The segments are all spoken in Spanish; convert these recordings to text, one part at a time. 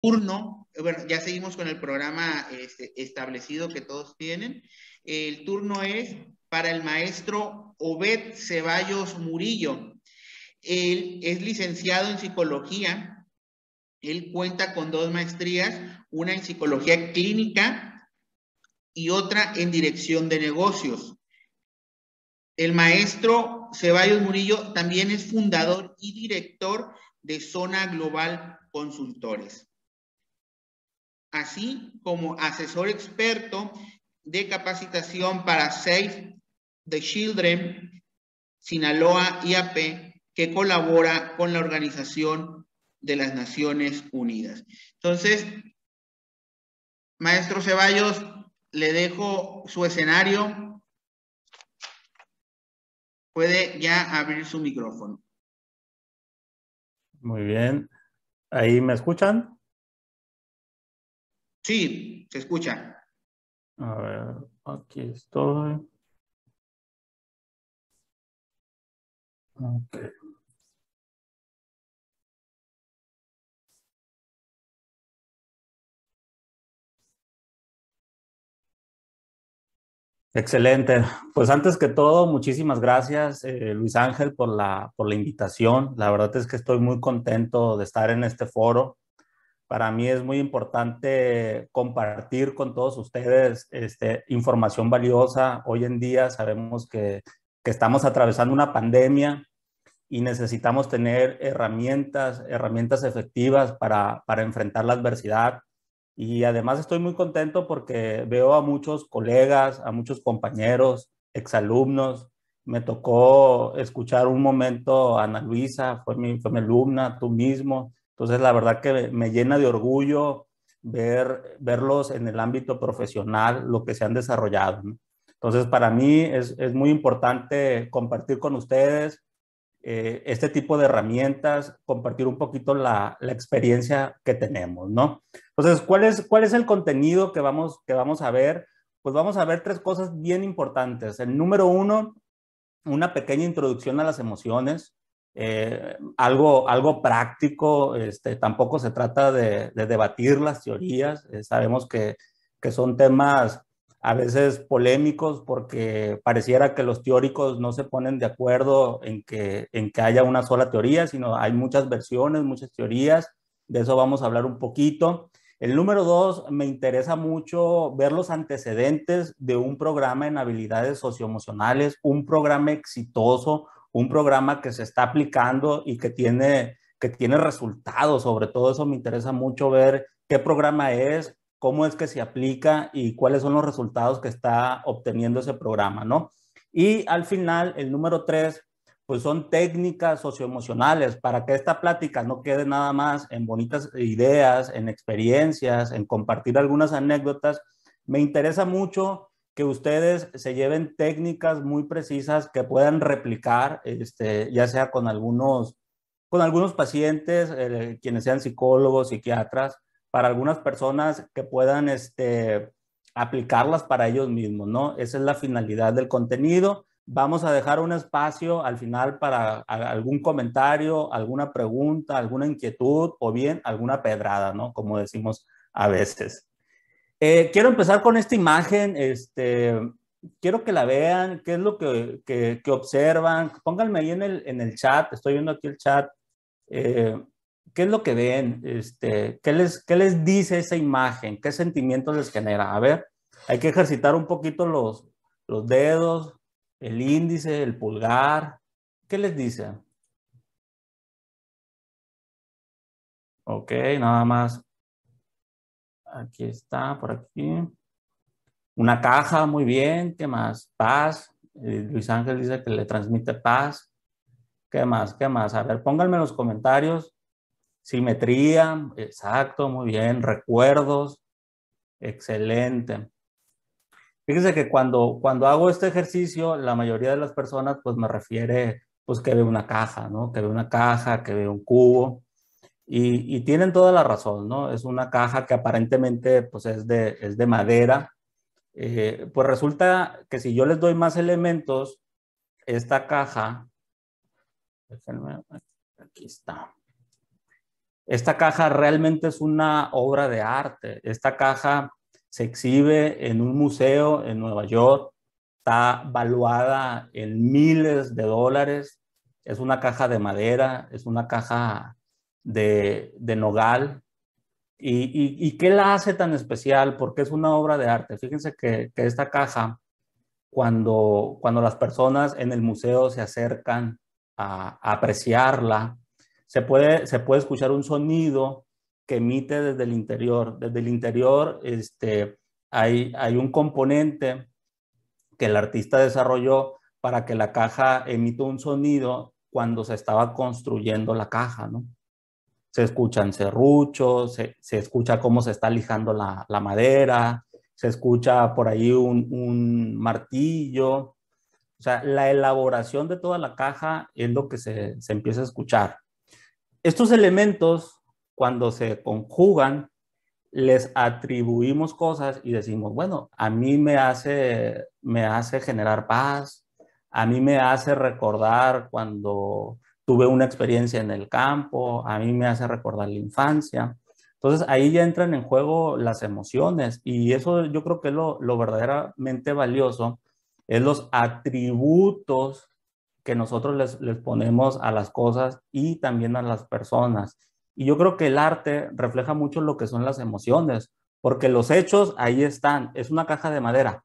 turno, bueno, ya seguimos con el programa establecido que todos tienen. El turno es para el maestro Obed Ceballos Murillo. Él es licenciado en psicología. Él cuenta con 2 maestrías, una en psicología clínica y otra en dirección de negocios. El maestro Ceballos Murillo también es fundador y director de Zona Global Consultores, así como asesor experto de capacitación para Save the Children Sinaloa IAP, que colabora con la Organización de las Naciones Unidas. Entonces, maestro Ceballos, le dejo su escenario. Puede ya abrir su micrófono. Muy bien. ¿Ahí me escuchan? Sí, se escucha. A ver, aquí estoy. Okay. Excelente. Pues antes que todo, muchísimas gracias, Luis Ángel, por la invitación. La verdad es que estoy muy contento de estar en este foro. Para mí es muy importante compartir con todos ustedes información valiosa. Hoy en día sabemos que estamos atravesando una pandemia y necesitamos tener herramientas efectivas para enfrentar la adversidad. Y además estoy muy contento porque veo a muchos colegas, a muchos compañeros, exalumnos. Me tocó escuchar un momento a Ana Luisa, fue mi alumna, tú mismo. Entonces, la verdad que me llena de orgullo verlos en el ámbito profesional, lo que se han desarrollado, ¿no? Entonces, para mí es muy importante compartir con ustedes este tipo de herramientas, compartir un poquito la experiencia que tenemos, ¿no? Entonces, ¿cuál es el contenido que vamos a ver? Pues vamos a ver 3 cosas bien importantes. El número 1, una pequeña introducción a las emociones, algo práctico, tampoco se trata de debatir las teorías, sabemos que son temas a veces polémicos porque pareciera que los teóricos no se ponen de acuerdo en que haya una sola teoría, sino hay muchas versiones, muchas teorías, de eso vamos a hablar un poquito. El número 2, me interesa mucho ver los antecedentes de un programa en habilidades socioemocionales, un programa exitoso, un programa que se está aplicando y que tiene resultados. Sobre todo eso me interesa mucho ver qué programa es, cómo es que se aplica y cuáles son los resultados que está obteniendo ese programa, ¿no? Y al final, el número 3, pues son técnicas socioemocionales para que esta plática no quede nada más en bonitas ideas, en experiencias, en compartir algunas anécdotas. Me interesa mucho que ustedes se lleven técnicas muy precisas que puedan replicar, ya sea con algunos pacientes, quienes sean psicólogos, psiquiatras, para algunas personas que puedan aplicarlas para ellos mismos, ¿no? Esa es la finalidad del contenido. Vamos a dejar un espacio al final para algún comentario, alguna pregunta, alguna inquietud o bien alguna pedrada, ¿no? Como decimos a veces. Quiero empezar con esta imagen. Quiero que la vean, qué es lo que observan. Pónganme ahí en el chat, estoy viendo aquí el chat. Eh, ¿Qué es lo que ven? ¿Qué les dice esa imagen? ¿Qué sentimientos les genera? A ver, hay que ejercitar un poquito los dedos, el índice, el pulgar. ¿Qué les dice? Ok, nada más. Aquí está, por aquí. Una caja, muy bien. ¿Qué más? Paz. Luis Ángel dice que le transmite paz. ¿Qué más? ¿Qué más? A ver, pónganme en los comentarios. Simetría, exacto, muy bien. Recuerdos, excelente. Fíjense que cuando hago este ejercicio, la mayoría de las personas pues me refiere pues que ve una caja, ¿no? Que ve una caja, que ve un cubo. Y tienen toda la razón, ¿no? Es una caja que aparentemente pues es de madera. Pues resulta que si yo les doy más elementos, esta caja, déjenme, aquí está. Esta caja realmente es una obra de arte. Esta caja se exhibe en un museo en Nueva York, está valuada en miles de dólares. Es una caja de madera, es una caja de nogal. ¿Y qué la hace tan especial? Porque es una obra de arte. Fíjense que esta caja, cuando las personas en el museo se acercan a apreciarla, se puede escuchar un sonido que emite desde el interior. Desde el interior hay un componente que el artista desarrolló para que la caja emita un sonido cuando se estaba construyendo la caja, ¿no? Se escuchan serruchos, se escucha cómo se está lijando la madera, se escucha por ahí un martillo. O sea, la elaboración de toda la caja es lo que se empieza a escuchar. Estos elementos, cuando se conjugan, les atribuimos cosas y decimos, bueno, a mí me hace generar paz, a mí me hace recordar cuando tuve una experiencia en el campo, a mí me hace recordar la infancia. Entonces ahí ya entran en juego las emociones y eso yo creo que es lo verdaderamente valioso, es los atributos que nosotros les ponemos a las cosas y también a las personas. Y yo creo que el arte refleja mucho lo que son las emociones, porque los hechos ahí están, es una caja de madera.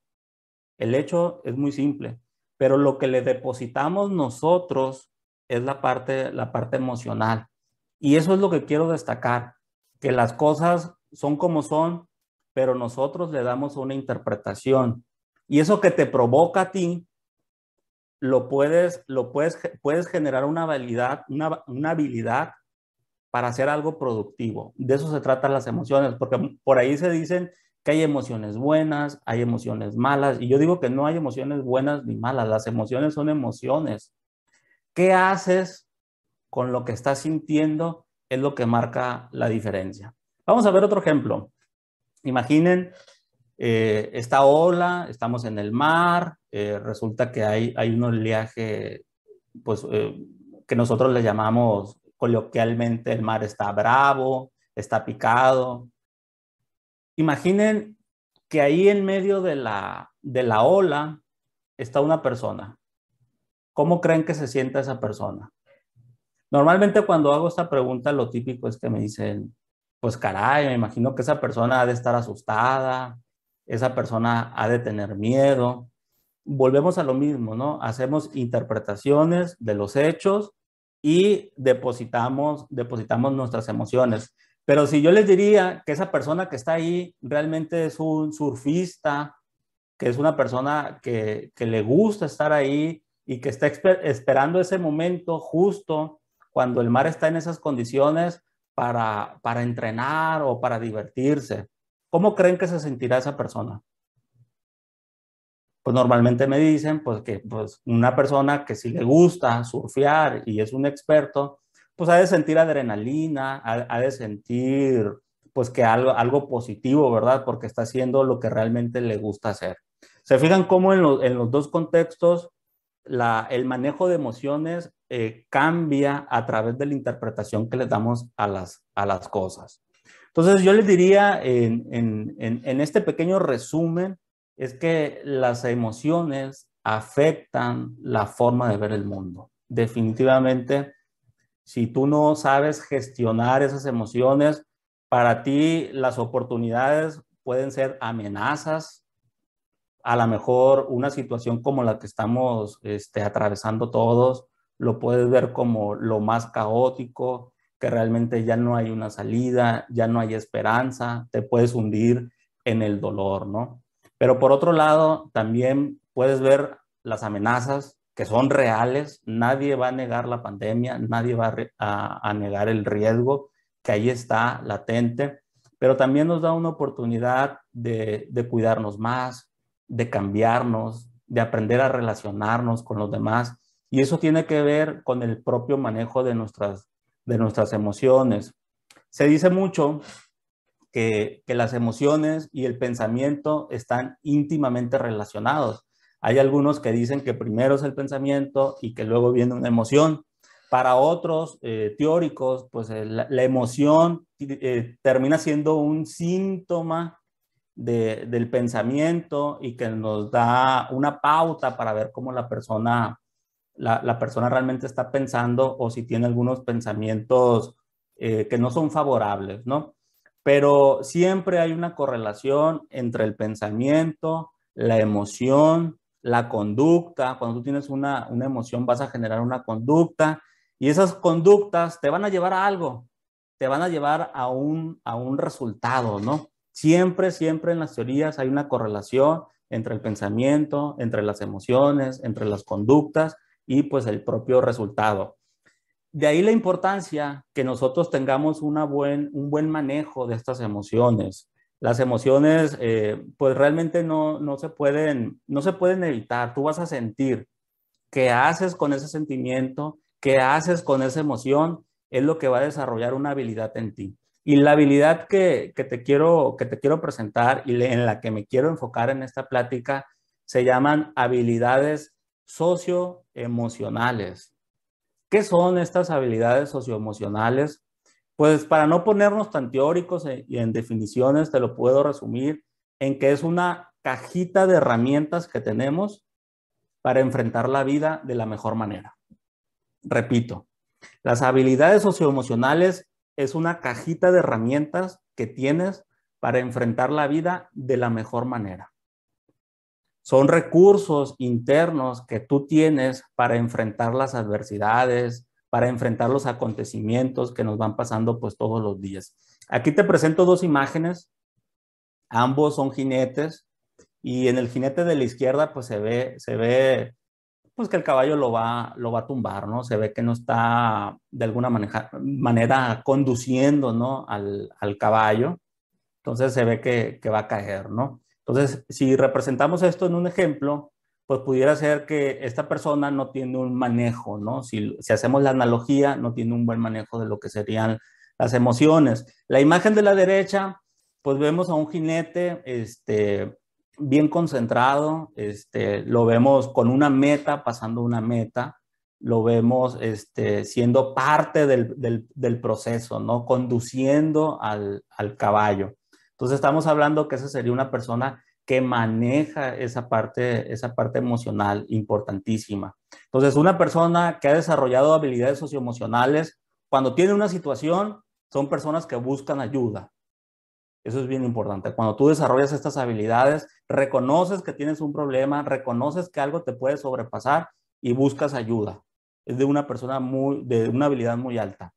El hecho es muy simple, pero lo que le depositamos nosotros es la parte emocional. Y eso es lo que quiero destacar, que las cosas son como son, pero nosotros le damos una interpretación. Y eso que te provoca a ti, puedes generar una habilidad para hacer algo productivo. De eso se tratan las emociones, porque por ahí se dicen que hay emociones buenas, hay emociones malas, y yo digo que no hay emociones buenas ni malas, las emociones son emociones. ¿Qué haces con lo que estás sintiendo? Es lo que marca la diferencia. Vamos a ver otro ejemplo. Imaginen esta ola, estamos en el mar, resulta que hay un oleaje, pues, que nosotros le llamamos coloquialmente el mar está bravo, está picado. Imaginen que ahí en medio de la ola está una persona. ¿Cómo creen que se sienta esa persona? Normalmente cuando hago esta pregunta, lo típico es que me dicen, pues caray, me imagino que esa persona ha de estar asustada, esa persona ha de tener miedo. Volvemos a lo mismo, ¿no? Hacemos interpretaciones de los hechos y depositamos nuestras emociones. Pero si yo les diría que esa persona que está ahí realmente es un surfista, que es una persona que le gusta estar ahí y que está esperando ese momento justo cuando el mar está en esas condiciones para entrenar o para divertirse, ¿cómo creen que se sentirá esa persona? Pues normalmente me dicen pues que pues una persona que si le gusta surfear y es un experto, pues ha de sentir adrenalina, ha de sentir pues que algo positivo, ¿verdad? Porque está haciendo lo que realmente le gusta hacer. ¿Se fijan cómo en los dos contextos el manejo de emociones cambia a través de la interpretación que le damos a las cosas? Entonces yo les diría en este pequeño resumen, es que las emociones afectan la forma de ver el mundo. Definitivamente, si tú no sabes gestionar esas emociones, para ti las oportunidades pueden ser amenazas, a lo mejor una situación como la que estamos atravesando todos, lo puedes ver como lo más caótico, que realmente ya no hay una salida, ya no hay esperanza, te puedes hundir en el dolor, ¿no? Pero por otro lado, también puedes ver las amenazas que son reales, nadie va a negar la pandemia, nadie va a negar el riesgo, que ahí está latente, pero también nos da una oportunidad de cuidarnos más, de cambiarnos, de aprender a relacionarnos con los demás. Y eso tiene que ver con el propio manejo de nuestras emociones. Se dice mucho que las emociones y el pensamiento están íntimamente relacionados. Hay algunos que dicen que primero es el pensamiento y que luego viene una emoción. Para otros teóricos, pues la emoción termina siendo un síntoma del pensamiento y que nos da una pauta para ver cómo la persona realmente está pensando o si tiene algunos pensamientos que no son favorables, ¿no? Pero siempre hay una correlación entre el pensamiento, la emoción, la conducta. Cuando tú tienes una emoción vas a generar una conducta y esas conductas te van a llevar a algo, te van a llevar a un resultado, ¿no? Siempre, siempre en las teorías hay una correlación entre el pensamiento, entre las emociones, entre las conductas y pues el propio resultado. De ahí la importancia que nosotros tengamos un buen manejo de estas emociones. Las emociones, pues realmente no se pueden evitar. Tú vas a sentir. ¿Qué haces con ese sentimiento? ¿Qué haces con esa emoción? Es lo que va a desarrollar una habilidad en ti. Y la habilidad que te quiero presentar y en la que me quiero enfocar en esta plática se llaman habilidades socioemocionales. ¿Qué son estas habilidades socioemocionales? Pues para no ponernos tan teóricos y en definiciones, te lo puedo resumir en que es una cajita de herramientas que tenemos para enfrentar la vida de la mejor manera. Repito, las habilidades socioemocionales es una cajita de herramientas que tienes para enfrentar la vida de la mejor manera. Son recursos internos que tú tienes para enfrentar las adversidades, para enfrentar los acontecimientos que nos van pasando pues todos los días. Aquí te presento dos imágenes, ambos son jinetes y en el jinete de la izquierda pues se ve pues que el caballo lo va a tumbar, ¿no? Se ve que no está de alguna manera conduciendo, ¿no? al caballo. Entonces se ve que va a caer, ¿no? Entonces, si representamos esto en un ejemplo, pues pudiera ser que esta persona no tiene un manejo, ¿no? Si hacemos la analogía, no tiene un buen manejo de lo que serían las emociones. La imagen de la derecha, pues vemos a un jinete, bien concentrado, lo vemos con una meta, pasando una meta, lo vemos siendo parte del proceso, ¿no? Conduciendo al caballo. Entonces estamos hablando que esa sería una persona que maneja esa parte emocional importantísima. Entonces, una persona que ha desarrollado habilidades socioemocionales, cuando tiene una situación, son personas que buscan ayuda. Eso es bien importante. Cuando tú desarrollas estas habilidades, reconoces que tienes un problema, reconoces que algo te puede sobrepasar y buscas ayuda. Es de una persona de una habilidad muy alta.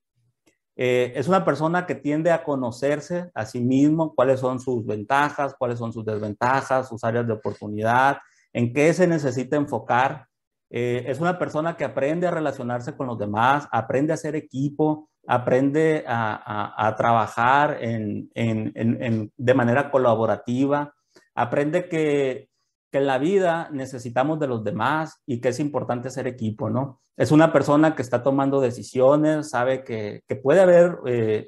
Es una persona que tiende a conocerse a sí mismo, cuáles son sus ventajas, cuáles son sus desventajas, sus áreas de oportunidad, en qué se necesita enfocar. Es una persona que aprende a relacionarse con los demás, aprende a hacer equipo, aprende a trabajar de manera colaborativa, aprende que en la vida necesitamos de los demás y que es importante ser equipo, ¿no? Es una persona que está tomando decisiones, sabe que puede haber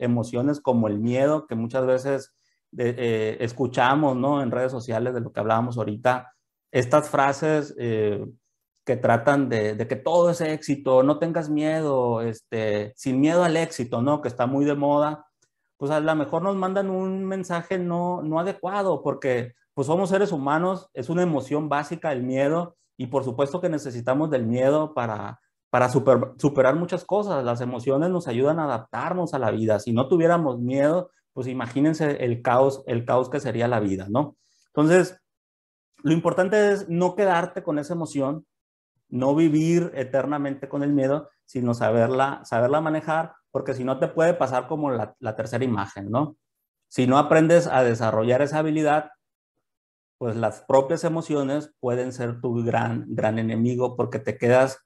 emociones como el miedo, que muchas veces escuchamos, ¿no? En redes sociales de lo que hablábamos ahorita, estas frases que tratan de que todo es éxito, no tengas miedo, sin miedo al éxito, ¿no? Que está muy de moda, pues a lo mejor nos mandan un mensaje no adecuado, porque pues somos seres humanos, es una emoción básica el miedo, y por supuesto que necesitamos del miedo para superar muchas cosas. Las emociones nos ayudan a adaptarnos a la vida. Si no tuviéramos miedo, pues imagínense el caos que sería la vida, ¿no? Entonces, lo importante es no quedarte con esa emoción, no vivir eternamente con el miedo, sino saberla manejar, porque si no te puede pasar como la tercera imagen, ¿no? Si no aprendes a desarrollar esa habilidad, pues las propias emociones pueden ser tu gran enemigo, porque te quedas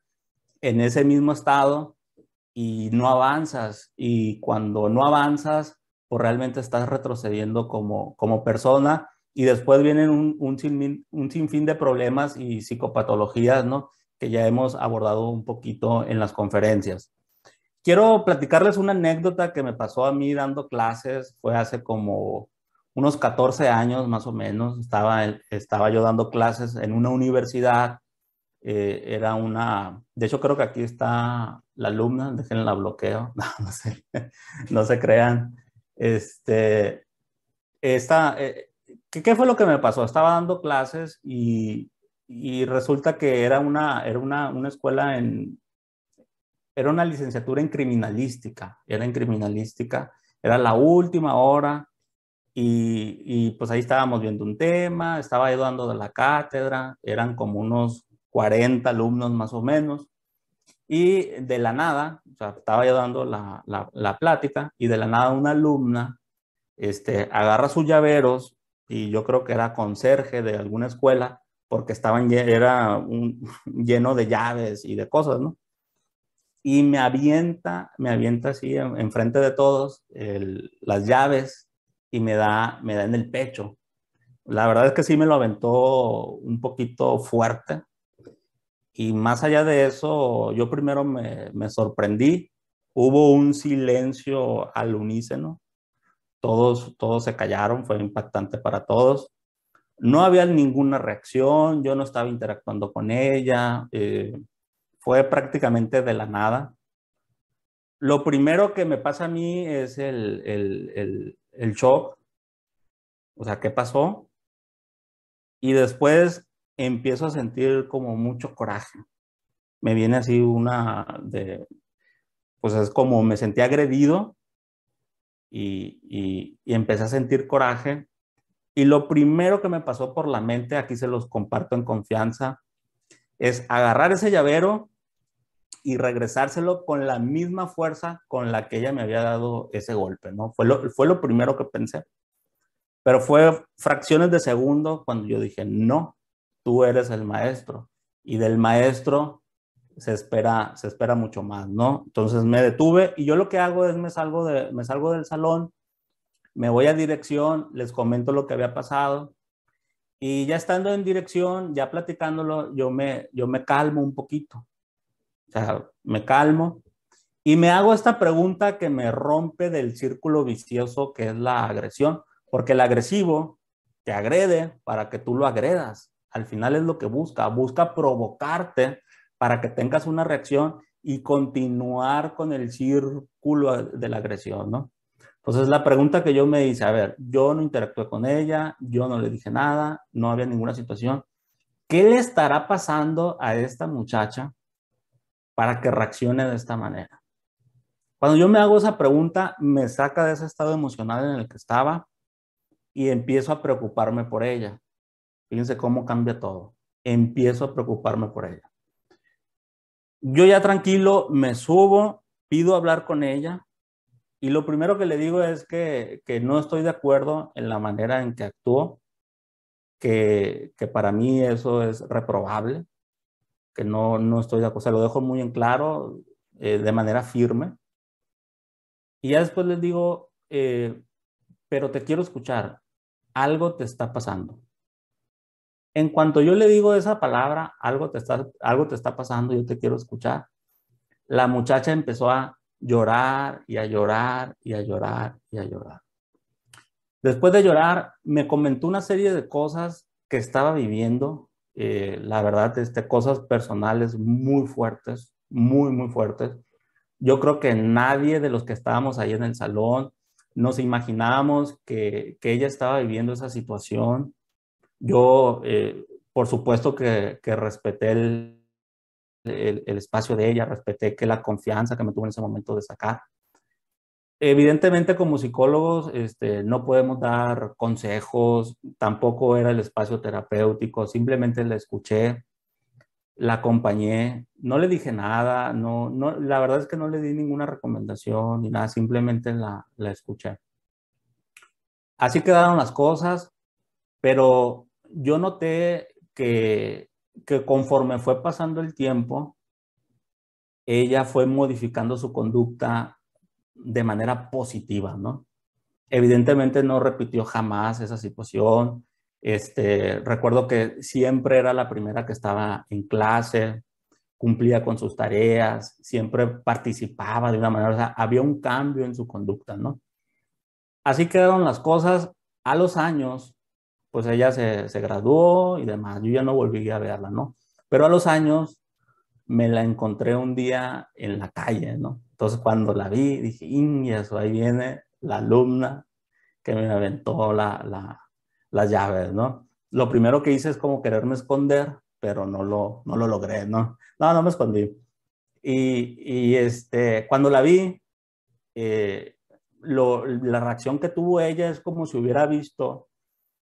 en ese mismo estado y no avanzas. Y cuando no avanzas, pues realmente estás retrocediendo como persona, y después vienen un sinfín de problemas y psicopatologías, ¿no? Que ya hemos abordado un poquito en las conferencias. Quiero platicarles una anécdota que me pasó a mí dando clases. Fue hace como unos 14 años más o menos. Estaba yo dando clases en una universidad Era una, de hecho creo que aquí está la alumna, déjenla bloqueo, no, no sé, no se crean. Esta, ¿Qué fue lo que me pasó? Estaba dando clases y resulta que era una escuela era una licenciatura en criminalística, era la última hora y pues ahí estábamos viendo un tema, estaba yo dando de la cátedra, eran como unos 40 alumnos más o menos, y de la nada, o sea, estaba yo dando la plática y de la nada una alumna agarra sus llaveros y yo creo que era conserje de alguna escuela porque lleno de llaves y de cosas, ¿no? Y me avienta así enfrente de todos las llaves y me da en el pecho. La verdad es que sí me lo aventó un poquito fuerte y más allá de eso, yo primero me sorprendí. Hubo un silencio al unísono, todos se callaron, fue impactante para todos. No había ninguna reacción, yo no estaba interactuando con ella, fue prácticamente de la nada. Lo primero que me pasa a mí es el shock, o sea, ¿qué pasó? Y después empiezo a sentir como mucho coraje. Me viene así pues es como me sentí agredido y empecé a sentir coraje. Y lo primero que me pasó por la mente, aquí se los comparto en confianza, es agarrar ese llavero y regresárselo con la misma fuerza con la que ella me había dado ese golpe, ¿no? Fue lo primero que pensé. Pero fue fracciones de segundo cuando yo dije, no, tú eres el maestro. Y del maestro se espera mucho más, ¿no? Entonces me detuve y yo lo que hago es me salgo del salón, me voy a dirección, les comento lo que había pasado y ya estando en dirección, ya platicándolo, yo me calmo un poquito. O sea, me calmo y me hago esta pregunta que me rompe del círculo vicioso que es la agresión, porque el agresivo te agrede para que tú lo agredas. Al final es lo que busca provocarte para que tengas una reacción y continuar con el círculo de la agresión, ¿no? Entonces la pregunta que yo me hice, a ver, yo no interactué con ella, yo no le dije nada, no había ninguna situación. ¿Qué le estará pasando a esta muchacha para que reaccione de esta manera? Cuando yo me hago esa pregunta, me saca de ese estado emocional en el que estaba y empiezo a preocuparme por ella. Fíjense cómo cambia todo. Empiezo a preocuparme por ella. Yo ya tranquilo, me subo, pido hablar con ella y lo primero que le digo es que no estoy de acuerdo en la manera en que actuó, que para mí eso es reprobable, que no estoy de acuerdo. Se lo dejo muy en claro, de manera firme. Y ya después les digo, pero te quiero escuchar, algo te está pasando. En cuanto yo le digo esa palabra, algo te está pasando, yo te quiero escuchar, la muchacha empezó a llorar y a llorar y a llorar y a llorar. Después de llorar, me comentó una serie de cosas que estaba viviendo, la verdad, cosas personales muy fuertes, muy, muy fuertes. Yo creo que nadie de los que estábamos ahí en el salón nos imaginábamos que ella estaba viviendo esa situación. Yo, por supuesto que respeté el espacio de ella, respeté que la confianza que me tuvo en ese momento de sacar. Evidentemente, como psicólogos, no podemos dar consejos, tampoco era el espacio terapéutico, simplemente la escuché, la acompañé, no le dije nada, no, la verdad es que no le di ninguna recomendación ni nada, simplemente la escuché. Así quedaron las cosas, pero yo noté que conforme fue pasando el tiempo, ella fue modificando su conducta de manera positiva, ¿no? Evidentemente no repitió jamás esa situación. Recuerdo que siempre era la primera que estaba en clase, cumplía con sus tareas, siempre participaba de una manera, o sea, había un cambio en su conducta, ¿no? Así quedaron las cosas. A los años, pues ella se graduó y demás. Yo ya no volví a verla, ¿no? Pero a los años me la encontré un día en la calle, ¿no? Entonces cuando la vi dije, eso ahí viene la alumna que me aventó las llaves, ¿no? Lo primero que hice es como quererme esconder, pero no lo logré, ¿no? No me escondí. Cuando la vi, la reacción que tuvo ella es como si hubiera visto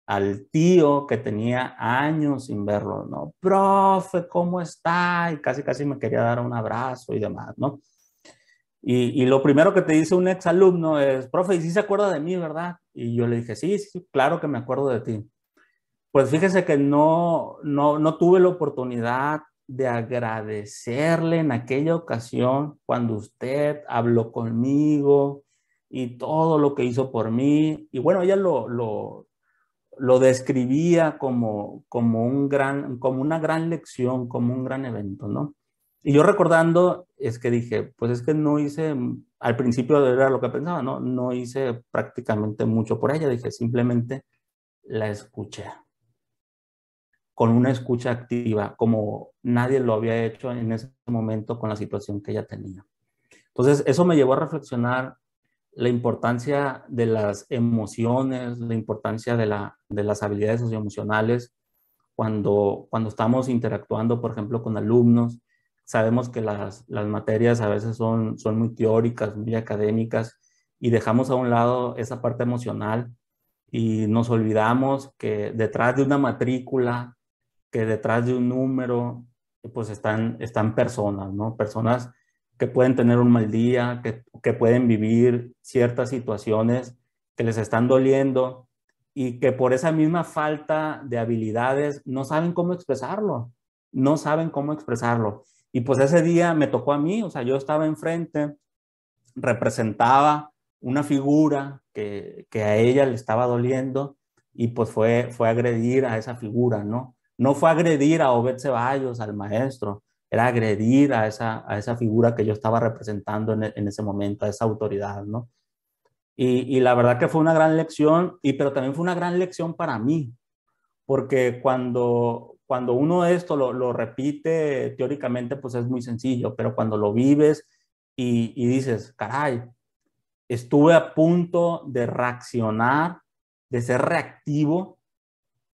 al tío que tenía años sin verlo, ¿no? Profe, ¿cómo está? Y casi me quería dar un abrazo y demás, ¿no? Y lo primero que te dice un exalumno es, profe, ¿y sí se acuerda de mí, verdad? Y yo le dije, sí, claro que me acuerdo de ti. Pues fíjese que no tuve la oportunidad de agradecerle en aquella ocasión cuando usted habló conmigo y todo lo que hizo por mí. Y bueno, ella lo describía como una gran lección, como un gran evento, ¿no? Y yo recordando, es que dije, pues es que no hice, al principio era lo que pensaba, ¿no? No hice prácticamente mucho por ella, dije, simplemente la escuché, con una escucha activa, como nadie lo había hecho en ese momento con la situación que ella tenía. Entonces, eso me llevó a reflexionar la importancia de las emociones, la importancia de las habilidades socioemocionales cuando estamos interactuando, por ejemplo, con alumnos. Sabemos que las materias a veces son muy teóricas, muy académicas, y dejamos a un lado esa parte emocional y nos olvidamos que detrás de una matrícula, que detrás de un número, pues están personas, ¿no? Personas que pueden tener un mal día, que pueden vivir ciertas situaciones que les están doliendo y que por esa misma falta de habilidades no saben cómo expresarlo, no saben cómo expresarlo. Y pues ese día me tocó a mí, o sea, yo estaba enfrente, representaba una figura que a ella le estaba doliendo y pues fue agredir a esa figura, ¿no? No fue agredir a Obed Ceballos, al maestro, era agredir a esa figura que yo estaba representando en ese momento, a esa autoridad, ¿no? Y la verdad que fue una gran lección, pero también fue una gran lección para mí, porque cuando uno esto lo repite teóricamente, pues es muy sencillo, pero cuando lo vives y dices, caray, estuve a punto de reaccionar, de ser reactivo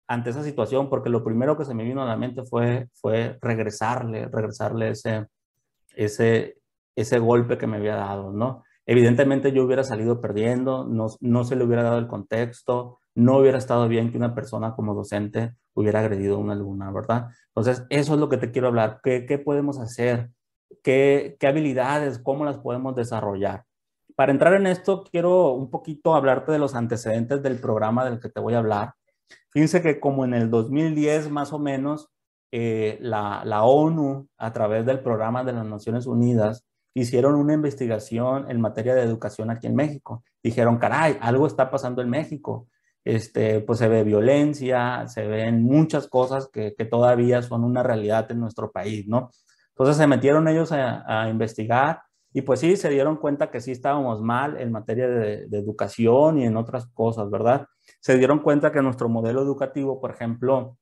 ante esa situación, porque lo primero que se me vino a la mente fue regresarle ese, ese golpe que me había dado, ¿no? Evidentemente yo hubiera salido perdiendo, no se le hubiera dado el contexto, no hubiera estado bien que una persona como docente hubiera agredido a una alumna, ¿verdad? Entonces, eso es lo que te quiero hablar. ¿Qué podemos hacer? ¿Qué habilidades? ¿Cómo las podemos desarrollar? Para entrar en esto, quiero un poquito hablarte de los antecedentes del programa del que te voy a hablar. Fíjense que como en el 2010 más o menos, la ONU, a través del programa de las Naciones Unidas, hicieron una investigación en materia de educación aquí en México. Dijeron, caray, algo está pasando en México. Pues se ve violencia, se ven muchas cosas que todavía son una realidad en nuestro país, ¿no? Entonces se metieron ellos a investigar y pues sí, se dieron cuenta que sí estábamos mal en materia de educación y en otras cosas, ¿verdad? Se dieron cuenta que nuestro modelo educativo, por ejemplo,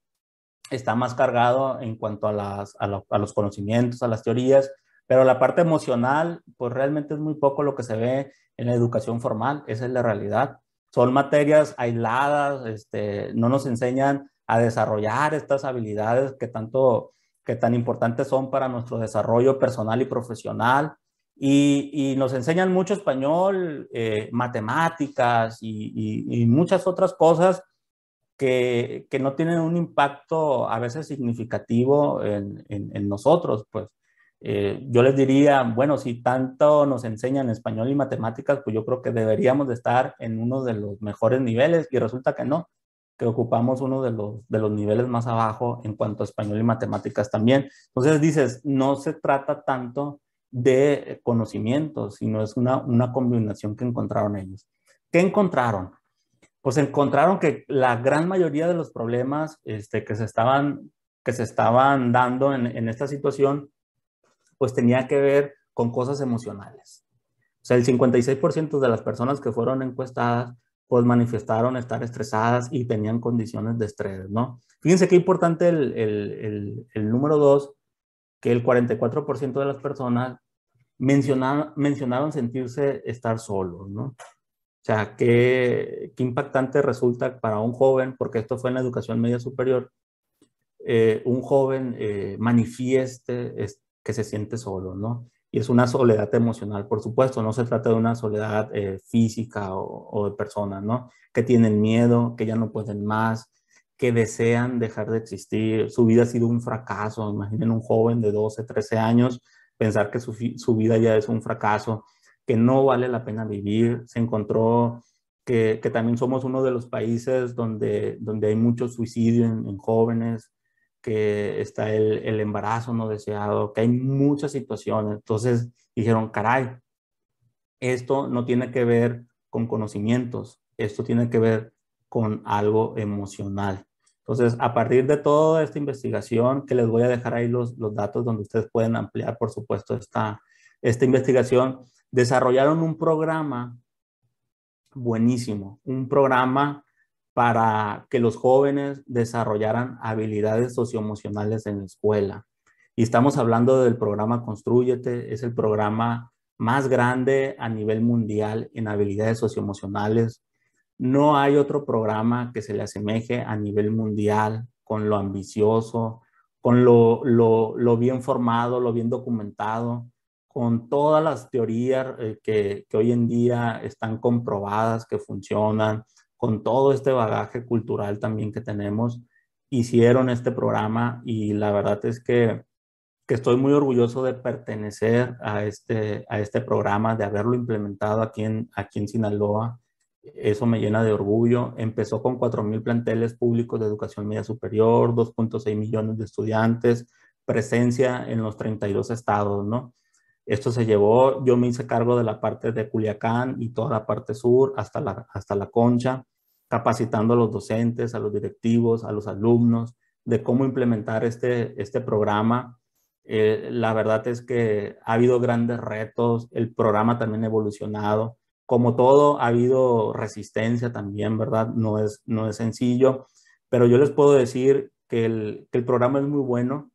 está más cargado en cuanto a los conocimientos, a las teorías, pero la parte emocional, pues realmente es muy poco lo que se ve en la educación formal, esa es la realidad. Son materias aisladas, no nos enseñan a desarrollar estas habilidades que tan importantes son para nuestro desarrollo personal y profesional. Y nos enseñan mucho español, matemáticas y muchas otras cosas que no tienen un impacto a veces significativo en nosotros, pues. Yo les diría, bueno, si tanto nos enseñan español y matemáticas, pues yo creo que deberíamos de estar en uno de los mejores niveles y resulta que no, que ocupamos uno de los niveles más abajo en cuanto a español y matemáticas también. Entonces dices, no se trata tanto de conocimientos, sino es una combinación que encontraron ellos. ¿Qué encontraron? Pues encontraron que la gran mayoría de los problemas que se estaban dando en esta situación, pues tenía que ver con cosas emocionales. O sea, el 56% de las personas que fueron encuestadas, pues manifestaron estar estresadas y tenían condiciones de estrés, ¿no? Fíjense qué importante el número 2, que el 44% de las personas mencionaron sentirse estar solos, ¿no? O sea, qué impactante resulta para un joven, porque esto fue en la educación media superior, un joven manifieste que se siente solo, ¿no? Y es una soledad emocional, por supuesto, no se trata de una soledad física o de personas, ¿no? Que tienen miedo, que ya no pueden más, que desean dejar de existir. Su vida ha sido un fracaso. Imaginen un joven de 12, 13 años pensar que su vida ya es un fracaso, que no vale la pena vivir. Se encontró que también somos uno de los países donde hay mucho suicidio en jóvenes, que está el embarazo no deseado, que hay muchas situaciones. Entonces dijeron, caray, esto no tiene que ver con conocimientos, esto tiene que ver con algo emocional. Entonces, a partir de toda esta investigación, que les voy a dejar ahí los datos donde ustedes pueden ampliar, por supuesto, esta investigación, desarrollaron un programa buenísimo, un programa para que los jóvenes desarrollaran habilidades socioemocionales en la escuela. Y estamos hablando del programa Constrúyete, es el programa más grande a nivel mundial en habilidades socioemocionales. No hay otro programa que se le asemeje a nivel mundial con lo ambicioso, con lo bien formado, lo bien documentado, con todas las teorías que hoy en día están comprobadas, que funcionan, con todo este bagaje cultural también que tenemos, hicieron este programa y la verdad es que estoy muy orgulloso de pertenecer a este programa, de haberlo implementado aquí en Sinaloa. Eso me llena de orgullo. Empezó con 4,000 planteles públicos de educación media superior, 2,6 millones de estudiantes, presencia en los 32 estados, ¿no? Esto se llevó, yo me hice cargo de la parte de Culiacán y toda la parte sur hasta la Concha, capacitando a los docentes, a los directivos, a los alumnos, de cómo implementar este programa. La verdad es que ha habido grandes retos, el programa también ha evolucionado. Como todo, ha habido resistencia también, ¿verdad? No es sencillo, pero yo les puedo decir que el programa es muy bueno,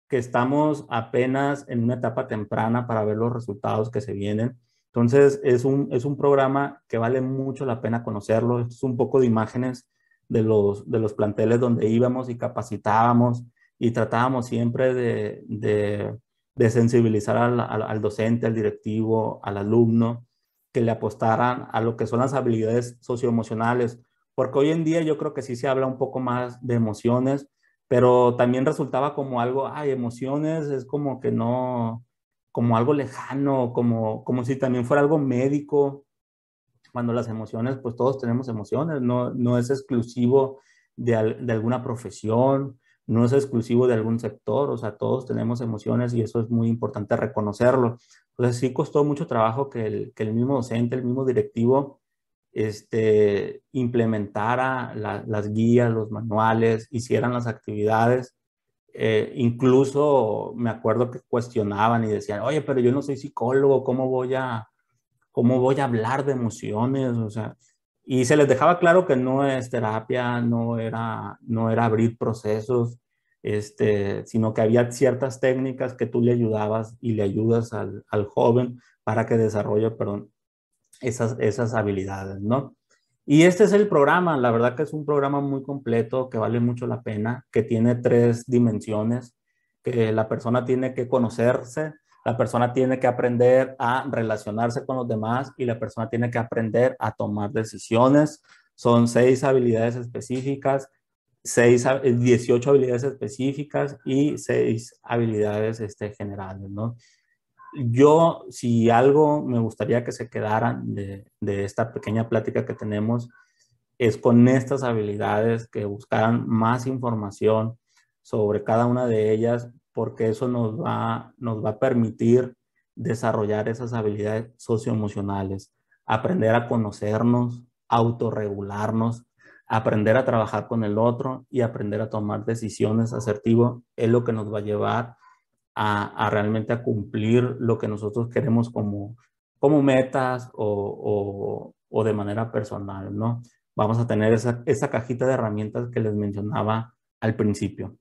que estamos apenas en una etapa temprana para ver los resultados que se vienen. Entonces, es un programa que vale mucho la pena conocerlo. Esto es un poco de imágenes de los planteles donde íbamos y capacitábamos y tratábamos siempre de sensibilizar al docente, al directivo, al alumno, que le apostaran a lo que son las habilidades socioemocionales, porque hoy en día yo creo que sí se habla un poco más de emociones, pero también resultaba como algo, ay, emociones, es como que no, como algo lejano, como si también fuera algo médico, cuando las emociones, pues todos tenemos emociones, no es exclusivo de alguna profesión, no es exclusivo de algún sector, o sea, todos tenemos emociones y eso es muy importante reconocerlo. Entonces sí costó mucho trabajo que el mismo docente, el mismo directivo, implementara las guías, los manuales, hicieran las actividades. Incluso me acuerdo que cuestionaban y decían, oye, pero yo no soy psicólogo, cómo voy a hablar de emociones? O sea, y se les dejaba claro que no es terapia, no era abrir procesos, sino que había ciertas técnicas que tú le ayudabas y le ayudas al joven para que desarrolle, perdón, esas habilidades, ¿no? Y este es el programa, la verdad que es un programa muy completo, que vale mucho la pena, que tiene 3 dimensiones, que la persona tiene que conocerse, la persona tiene que aprender a relacionarse con los demás y la persona tiene que aprender a tomar decisiones. Son 6 habilidades específicas, 18 habilidades específicas y 6 habilidades generales, ¿no? Yo, si algo me gustaría que se quedaran de esta pequeña plática que tenemos, es con estas habilidades, que buscaran más información sobre cada una de ellas, porque eso nos va a permitir desarrollar esas habilidades socioemocionales, aprender a conocernos, autorregularnos, aprender a trabajar con el otro y aprender a tomar decisiones asertivas es lo que nos va a llevar realmente a cumplir lo que nosotros queremos como metas o de manera personal, ¿no? Vamos a tener esa cajita de herramientas que les mencionaba al principio.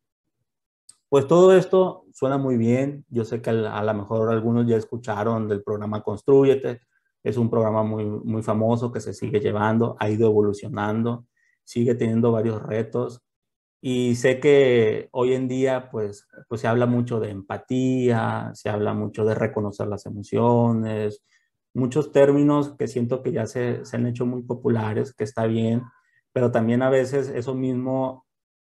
Pues todo esto suena muy bien. Yo sé que a lo mejor algunos ya escucharon del programa Constrúyete. Es un programa muy, muy famoso que se sigue llevando, ha ido evolucionando, sigue teniendo varios retos. Y sé que hoy en día pues se habla mucho de empatía, se habla mucho de reconocer las emociones, muchos términos que siento que ya se han hecho muy populares, que está bien, pero también a veces eso mismo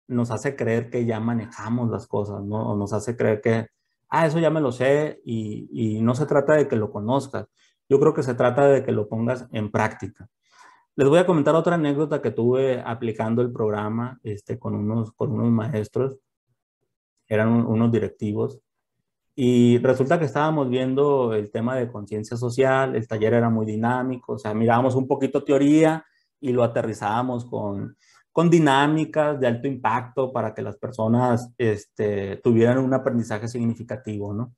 nos hace creer que ya manejamos las cosas, ¿no? O nos hace creer que, eso ya me lo sé y no se trata de que lo conozcas. Yo creo que se trata de que lo pongas en práctica. Les voy a comentar otra anécdota que tuve aplicando el programa con unos maestros, eran unos directivos, y resulta que estábamos viendo el tema de conciencia social, el taller era muy dinámico, o sea, mirábamos un poquito teoría y lo aterrizábamos con dinámicas de alto impacto para que las personas tuvieran un aprendizaje significativo, ¿no?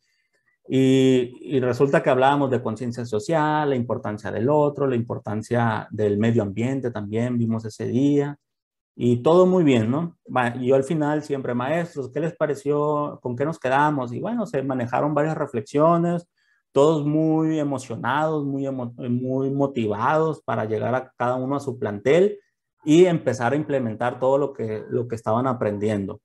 Y resulta que hablábamos de conciencia social, la importancia del otro, la importancia del medio ambiente también vimos ese día y todo muy bien, ¿no? Y yo al final siempre, maestros, ¿qué les pareció? ¿Con qué nos quedamos? Y bueno, se manejaron varias reflexiones, todos muy emocionados, muy motivados para llegar a cada uno a su plantel y empezar a implementar todo lo que estaban aprendiendo.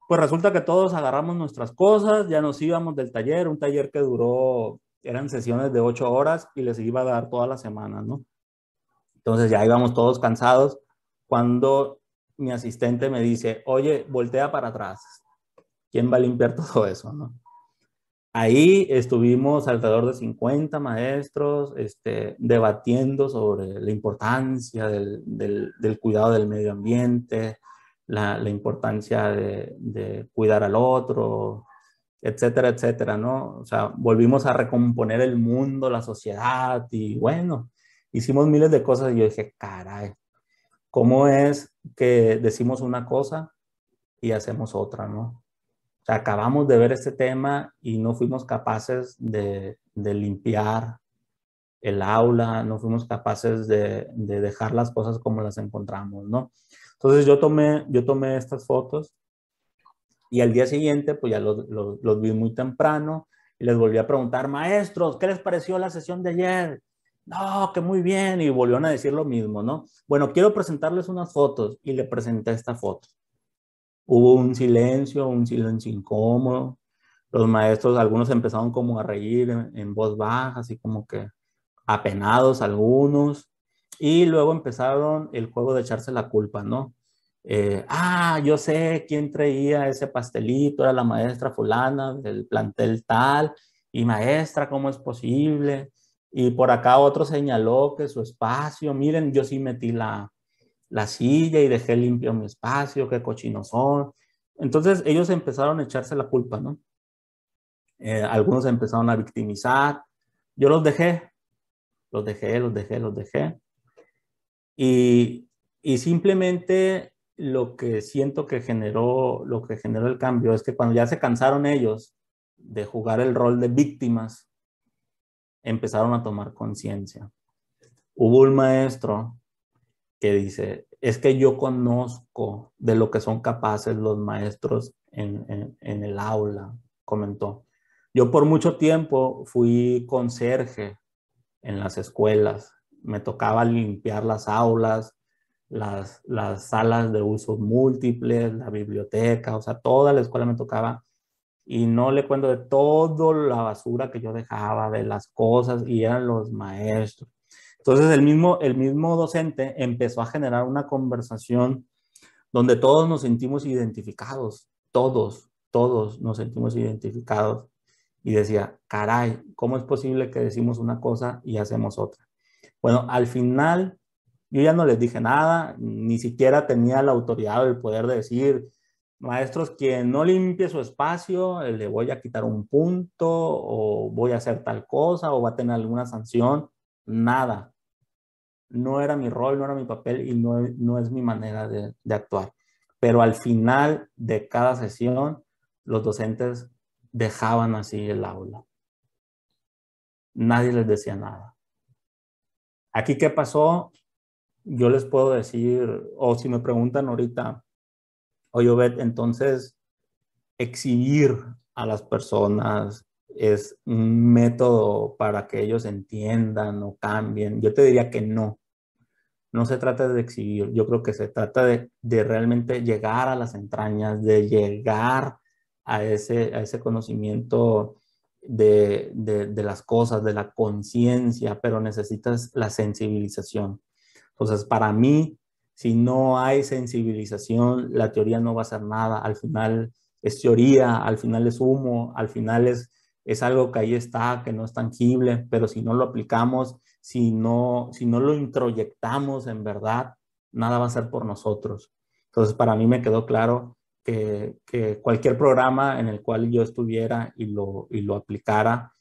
Pues resulta que todos agarramos nuestras cosas, ya nos íbamos del taller, un taller que duró, eran sesiones de 8 horas y les iba a dar toda la semana, ¿no? Entonces ya íbamos todos cansados cuando mi asistente me dice, oye, voltea para atrás. ¿Quién va a limpiar todo eso, no? Ahí estuvimos alrededor de 50 maestros debatiendo sobre la importancia del cuidado del medio ambiente, la importancia de cuidar al otro, etcétera, etcétera, ¿no? O sea, volvimos a recomponer el mundo, la sociedad y bueno, hicimos miles de cosas y yo dije, caray, ¿cómo es que decimos una cosa y hacemos otra, ¿no? O sea, acabamos de ver este tema y no fuimos capaces de limpiar el aula, no fuimos capaces de dejar las cosas como las encontramos, ¿no? Entonces yo tomé estas fotos y al día siguiente pues ya los vi muy temprano y les volví a preguntar, maestros, ¿qué les pareció la sesión de ayer? No, que muy bien, y volvieron a decir lo mismo, ¿no? Bueno, quiero presentarles unas fotos y le presenté esta foto. Hubo un silencio incómodo. Los maestros, algunos empezaron como a reír en voz baja, así como que apenados algunos. Y luego empezaron el juego de echarse la culpa, ¿no? Yo sé quién traía ese pastelito, era la maestra fulana del plantel tal. Y maestra, ¿cómo es posible? Y por acá otro señaló que su espacio, miren, yo sí metí la silla y dejé limpio mi espacio, qué cochinos son. Entonces ellos empezaron a echarse la culpa, ¿no? Algunos empezaron a victimizar. Yo los dejé. Y, y simplemente lo que generó el cambio es que cuando ya se cansaron ellos de jugar el rol de víctimas, empezaron a tomar conciencia. Hubo un maestro que dice, es que yo conozco de lo que son capaces los maestros en el aula, comentó. Yo por mucho tiempo fui conserje en las escuelas, me tocaba limpiar las aulas, las salas de usos múltiples, la biblioteca, o sea, toda la escuela me tocaba y no le cuento de toda la basura que yo dejaba, de las cosas, y eran los maestros. Entonces el mismo docente empezó a generar una conversación donde todos nos sentimos identificados, todos nos sentimos identificados. Y decía, caray, ¿cómo es posible que decimos una cosa y hacemos otra? Bueno, al final yo ya no les dije nada, ni siquiera tenía la autoridad o el poder de decir, maestros, quien no limpie su espacio, le voy a quitar un punto o voy a hacer tal cosa o va a tener alguna sanción. Nada. No era mi rol, no era mi papel y no es mi manera de actuar. Pero al final de cada sesión, los docentes dejaban así el aula. Nadie les decía nada. Aquí, ¿qué pasó? Yo les puedo decir, o si me preguntan ahorita, oye, Obed, entonces exhibir a las personas es un método para que ellos entiendan o cambien. Yo te diría que no. No se trata de exhibir, yo creo que se trata de realmente llegar a las entrañas, de llegar a ese conocimiento de las cosas, de la conciencia, pero necesitas la sensibilización. Entonces, para mí, si no hay sensibilización, la teoría no va a hacer nada. Al final es teoría, al final es humo, al final es algo que ahí está, que no es tangible, pero si no lo aplicamos, si no lo introyectamos en verdad, nada va a ser por nosotros. Entonces, para mí me quedó claro que cualquier programa en el cual yo estuviera y lo aplicara,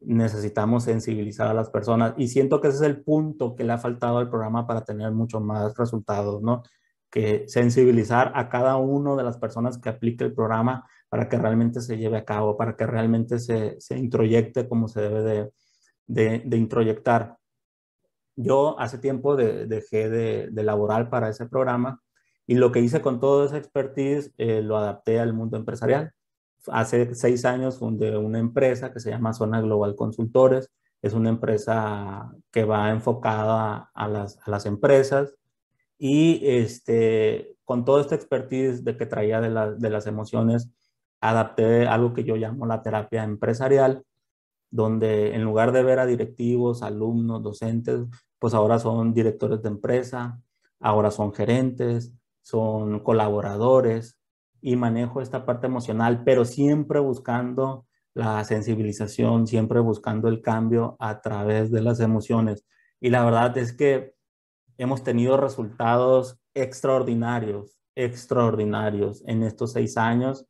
necesitamos sensibilizar a las personas. Y siento que ese es el punto que le ha faltado al programa para tener mucho más resultados, ¿no? Que sensibilizar a cada una de las personas que aplique el programa para que realmente se lleve a cabo, para que realmente se introyecte como se debe de introyectar. Yo hace tiempo dejé de laborar para ese programa y lo que hice con toda esa expertise lo adapté al mundo empresarial. Hace 6 años fundé una empresa que se llama Zona Global Consultores. Es una empresa que va enfocada a las empresas y con toda esta expertise de que traía de las emociones, adapté algo que yo llamo la terapia empresarial, donde en lugar de ver a directivos, alumnos, docentes, pues ahora son directores de empresa, ahora son gerentes, son colaboradores y manejo esta parte emocional, pero siempre buscando la sensibilización, siempre buscando el cambio a través de las emociones. Y la verdad es que hemos tenido resultados extraordinarios, extraordinarios en estos 6 años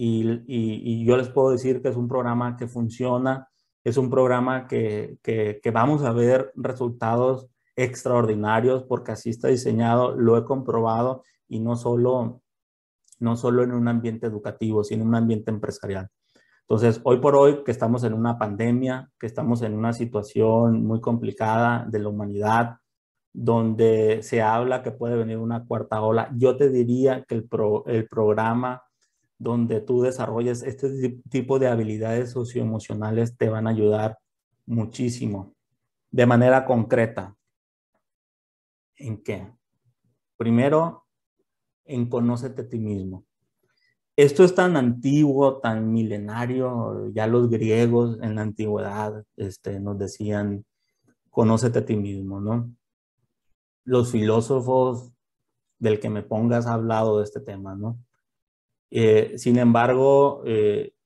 y yo les puedo decir que es un programa que funciona, es un programa que vamos a ver resultados extraordinarios porque así está diseñado, lo he comprobado y no solo en un ambiente educativo, sino en un ambiente empresarial. Entonces, hoy por hoy que estamos en una pandemia, que estamos en una situación muy complicada de la humanidad, donde se habla que puede venir una cuarta ola, yo te diría que el programa donde tú desarrolles este tipo de habilidades socioemocionales te van a ayudar muchísimo. De manera concreta, ¿en qué? Primero, en conócete a ti mismo. Esto es tan antiguo, tan milenario, ya los griegos en la antigüedad nos decían, conócete a ti mismo, ¿no? Los filósofos del que me pongas ha hablado de este tema, ¿no? Sin embargo,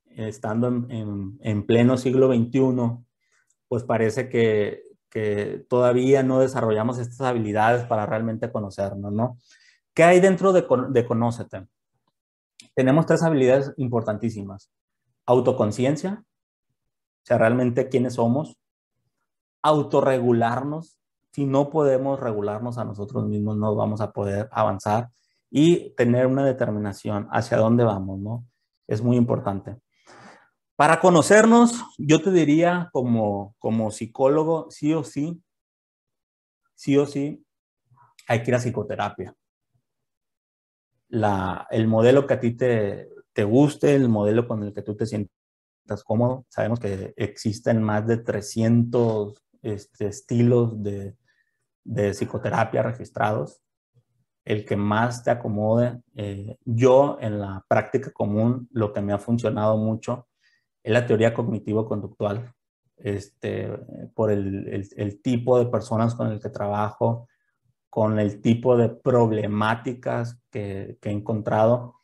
estando en pleno siglo XXI, pues parece que todavía no desarrollamos estas habilidades para realmente conocernos, ¿no? ¿Qué hay dentro de Conócete? Tenemos 3 habilidades importantísimas. Autoconciencia, o sea, realmente quiénes somos. Autorregularnos. Si no podemos regularnos a nosotros mismos, no vamos a poder avanzar. Y tener una determinación hacia dónde vamos, ¿no? Es muy importante. Para conocernos, yo te diría como psicólogo, sí o sí, hay que ir a psicoterapia. El modelo que a ti te guste, el modelo con el que tú te sientas cómodo. Sabemos que existen más de 300 estilos de psicoterapia registrados. El que más te acomode. Yo en la práctica común, lo que me ha funcionado mucho es la teoría cognitivo-conductual, por el tipo de personas con el que trabajo, con el tipo de problemáticas que he encontrado.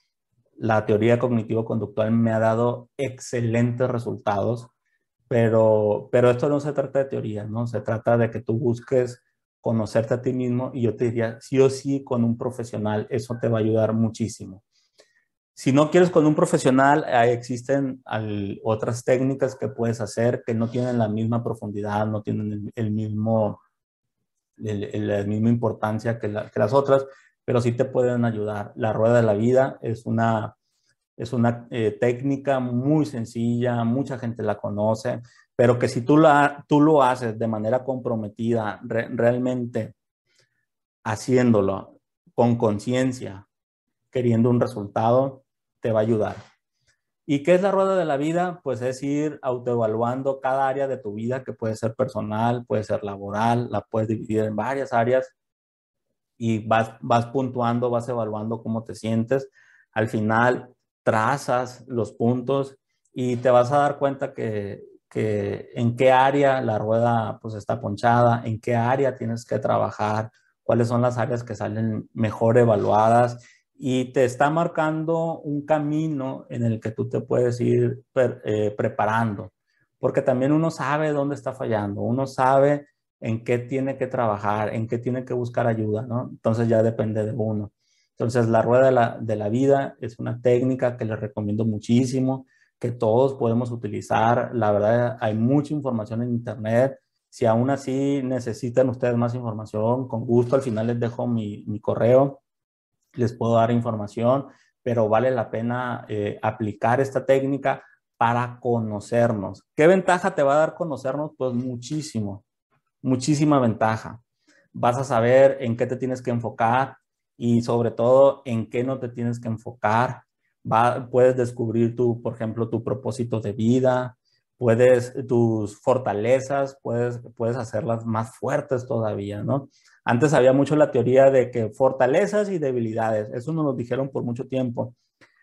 La teoría cognitivo-conductual me ha dado excelentes resultados, pero esto no se trata de teoría, ¿no? Se trata de que tú busques conocerte a ti mismo y yo te diría, sí o sí, con un profesional, eso te va a ayudar muchísimo. Si no quieres con un profesional, existen otras técnicas que puedes hacer que no tienen la misma profundidad, no tienen la misma importancia que las otras, pero sí te pueden ayudar. La rueda de la vida es una técnica muy sencilla, mucha gente la conoce, pero que si tú lo haces de manera comprometida, realmente haciéndolo con conciencia, queriendo un resultado, te va a ayudar. ¿Y qué es la rueda de la vida? Pues es ir autoevaluando cada área de tu vida, que puede ser personal, puede ser laboral, la puedes dividir en varias áreas y vas puntuando, vas evaluando cómo te sientes. Al final trazas los puntos y te vas a dar cuenta que en qué área la rueda pues está ponchada, en qué área tienes que trabajar, cuáles son las áreas que salen mejor evaluadas y te está marcando un camino en el que tú te puedes ir preparando, porque también uno sabe dónde está fallando, uno sabe en qué tiene que trabajar, en qué tiene que buscar ayuda, ¿no? Entonces ya depende de uno. Entonces la rueda de la vida es una técnica que les recomiendo muchísimo, que todos podemos utilizar. La verdad, hay mucha información en internet. Si aún así necesitan ustedes más información, con gusto al final les dejo mi correo, les puedo dar información, pero vale la pena aplicar esta técnica para conocernos. ¿Qué ventaja te va a dar conocernos? Pues muchísimo, muchísima ventaja. Vas a saber en qué te tienes que enfocar y sobre todo en qué no te tienes que enfocar. Puedes descubrir por ejemplo, tu propósito de vida, tus fortalezas, puedes hacerlas más fuertes todavía, ¿no? Antes había mucho la teoría de que fortalezas y debilidades, eso nos lo dijeron por mucho tiempo.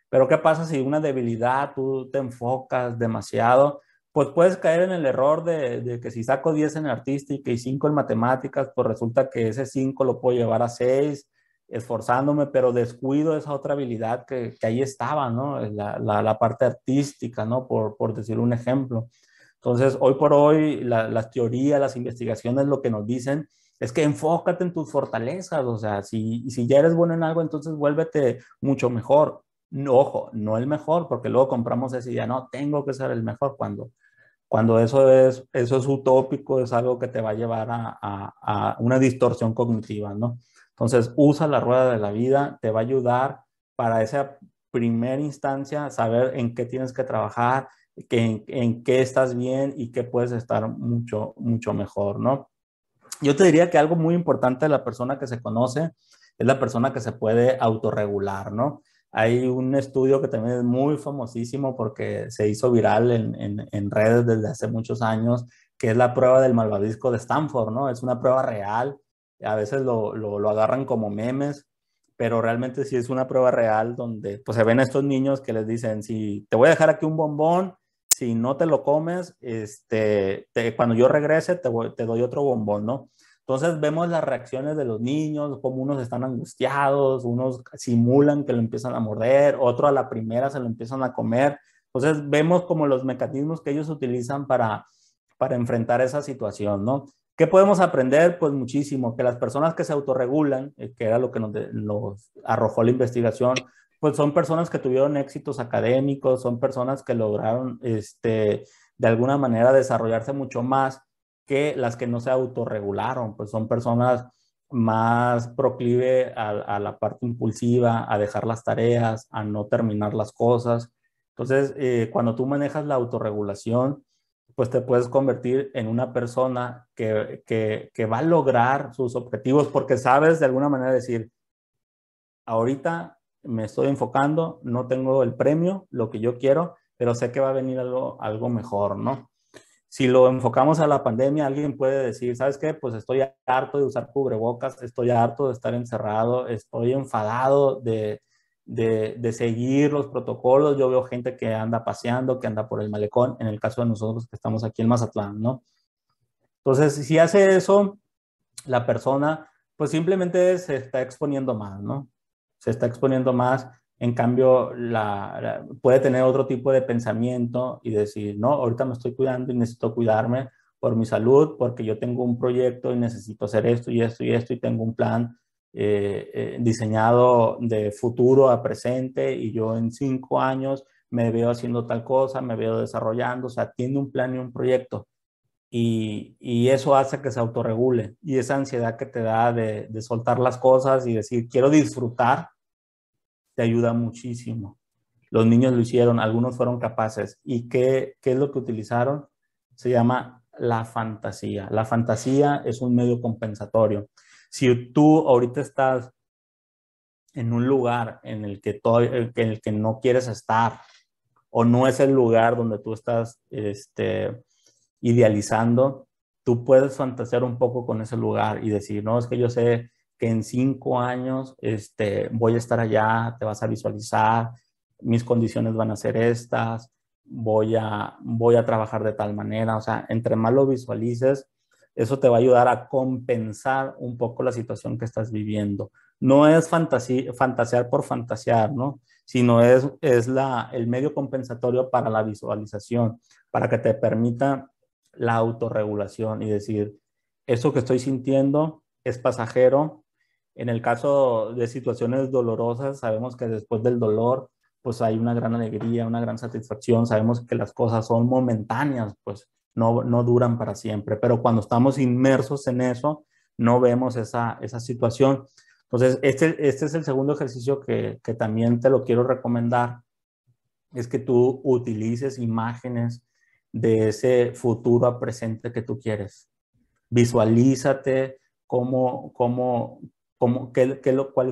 Pero ¿qué pasa si una debilidad tú te enfocas demasiado? Pues puedes caer en el error de que si saco 10 en artística y 5 en matemáticas, pues resulta que ese 5 lo puedo llevar a 6 esforzándome, pero descuido esa otra habilidad que ahí estaba, ¿no? La parte artística, ¿no? Por decir un ejemplo. Entonces, hoy por hoy, las teorías, las investigaciones, lo que nos dicen es que enfócate en tus fortalezas, o sea, si ya eres bueno en algo, entonces vuélvete mucho mejor. No, ojo, no el mejor, porque luego compramos esa idea, no, tengo que ser el mejor cuando eso es utópico, es algo que te va a llevar a una distorsión cognitiva, ¿no? Entonces, usa la rueda de la vida, te va a ayudar para esa primera instancia, saber en qué tienes que trabajar, en qué estás bien y qué puedes estar mucho, mucho mejor, ¿no? Yo te diría que algo muy importante de la persona que se conoce es la persona que se puede autorregular, ¿no? Hay un estudio que también es muy famosísimo porque se hizo viral en redes desde hace muchos años, que es la prueba del malvavisco de Stanford, ¿no? Es una prueba real, a veces lo agarran como memes, pero realmente sí es una prueba real donde pues se ven a estos niños que les dicen, si te voy a dejar aquí un bombón, si no te lo comes, cuando yo regrese te doy otro bombón, ¿no? Entonces vemos las reacciones de los niños, como unos están angustiados, unos simulan que lo empiezan a morder, otro a la primera se lo empiezan a comer. Entonces vemos como los mecanismos que ellos utilizan para enfrentar esa situación, ¿no? ¿Qué podemos aprender? Pues muchísimo, que las personas que se autorregulan, que era lo que nos arrojó la investigación, pues son personas que tuvieron éxitos académicos, son personas que lograron de alguna manera desarrollarse mucho más que las que no se autorregularon, pues son personas más proclive a la parte impulsiva, a dejar las tareas, a no terminar las cosas. Entonces, cuando tú manejas la autorregulación, pues te puedes convertir en una persona que va a lograr sus objetivos porque sabes de alguna manera decir, ahorita me estoy enfocando, no tengo el premio, lo que yo quiero, pero sé que va a venir algo mejor, ¿no? Si lo enfocamos a la pandemia, alguien puede decir, ¿sabes qué? Pues estoy harto de usar cubrebocas, estoy harto de estar encerrado, estoy enfadado de seguir los protocolos. Yo veo gente que anda paseando, que anda por el malecón, en el caso de nosotros que estamos aquí en Mazatlán, ¿no? Entonces, si hace eso, la persona, pues simplemente se está exponiendo más, ¿no? Se está exponiendo más. En cambio, puede tener otro tipo de pensamiento y decir, no, ahorita me estoy cuidando y necesito cuidarme por mi salud, porque yo tengo un proyecto y necesito hacer esto y esto y esto y tengo un plan diseñado de futuro a presente y yo en 5 años me veo haciendo tal cosa, me veo desarrollando, o sea, tiene un plan y un proyecto y eso hace que se autorregule y esa ansiedad que te da de soltar las cosas y decir, quiero disfrutar, te ayuda muchísimo. Los niños lo hicieron, algunos fueron capaces. ¿Y qué es lo que utilizaron? se llama la fantasía. La fantasía es un medio compensatorio. Si tú ahorita estás en un lugar en el que, en el que no quieres estar, o no es el lugar donde tú estás idealizando, tú puedes fantasear un poco con ese lugar y decir, no, es que yo sé que en 5 años voy a estar allá, te vas a visualizar, mis condiciones van a ser estas, voy a trabajar de tal manera. O sea, entre más lo visualices, eso te va a ayudar a compensar un poco la situación que estás viviendo. No es fantasear por fantasear, ¿no? Sino es el medio compensatorio para la visualización, para que te permita la autorregulación y decir, eso que estoy sintiendo es pasajero. En el caso de situaciones dolorosas, sabemos que después del dolor, pues hay una gran alegría, una gran satisfacción. Sabemos que las cosas son momentáneas, pues no duran para siempre. Pero cuando estamos inmersos en eso, no vemos esa situación. Entonces, este es el segundo ejercicio que también te lo quiero recomendar, es que tú utilices imágenes de ese futuro a presente que tú quieres. Visualízate cuáles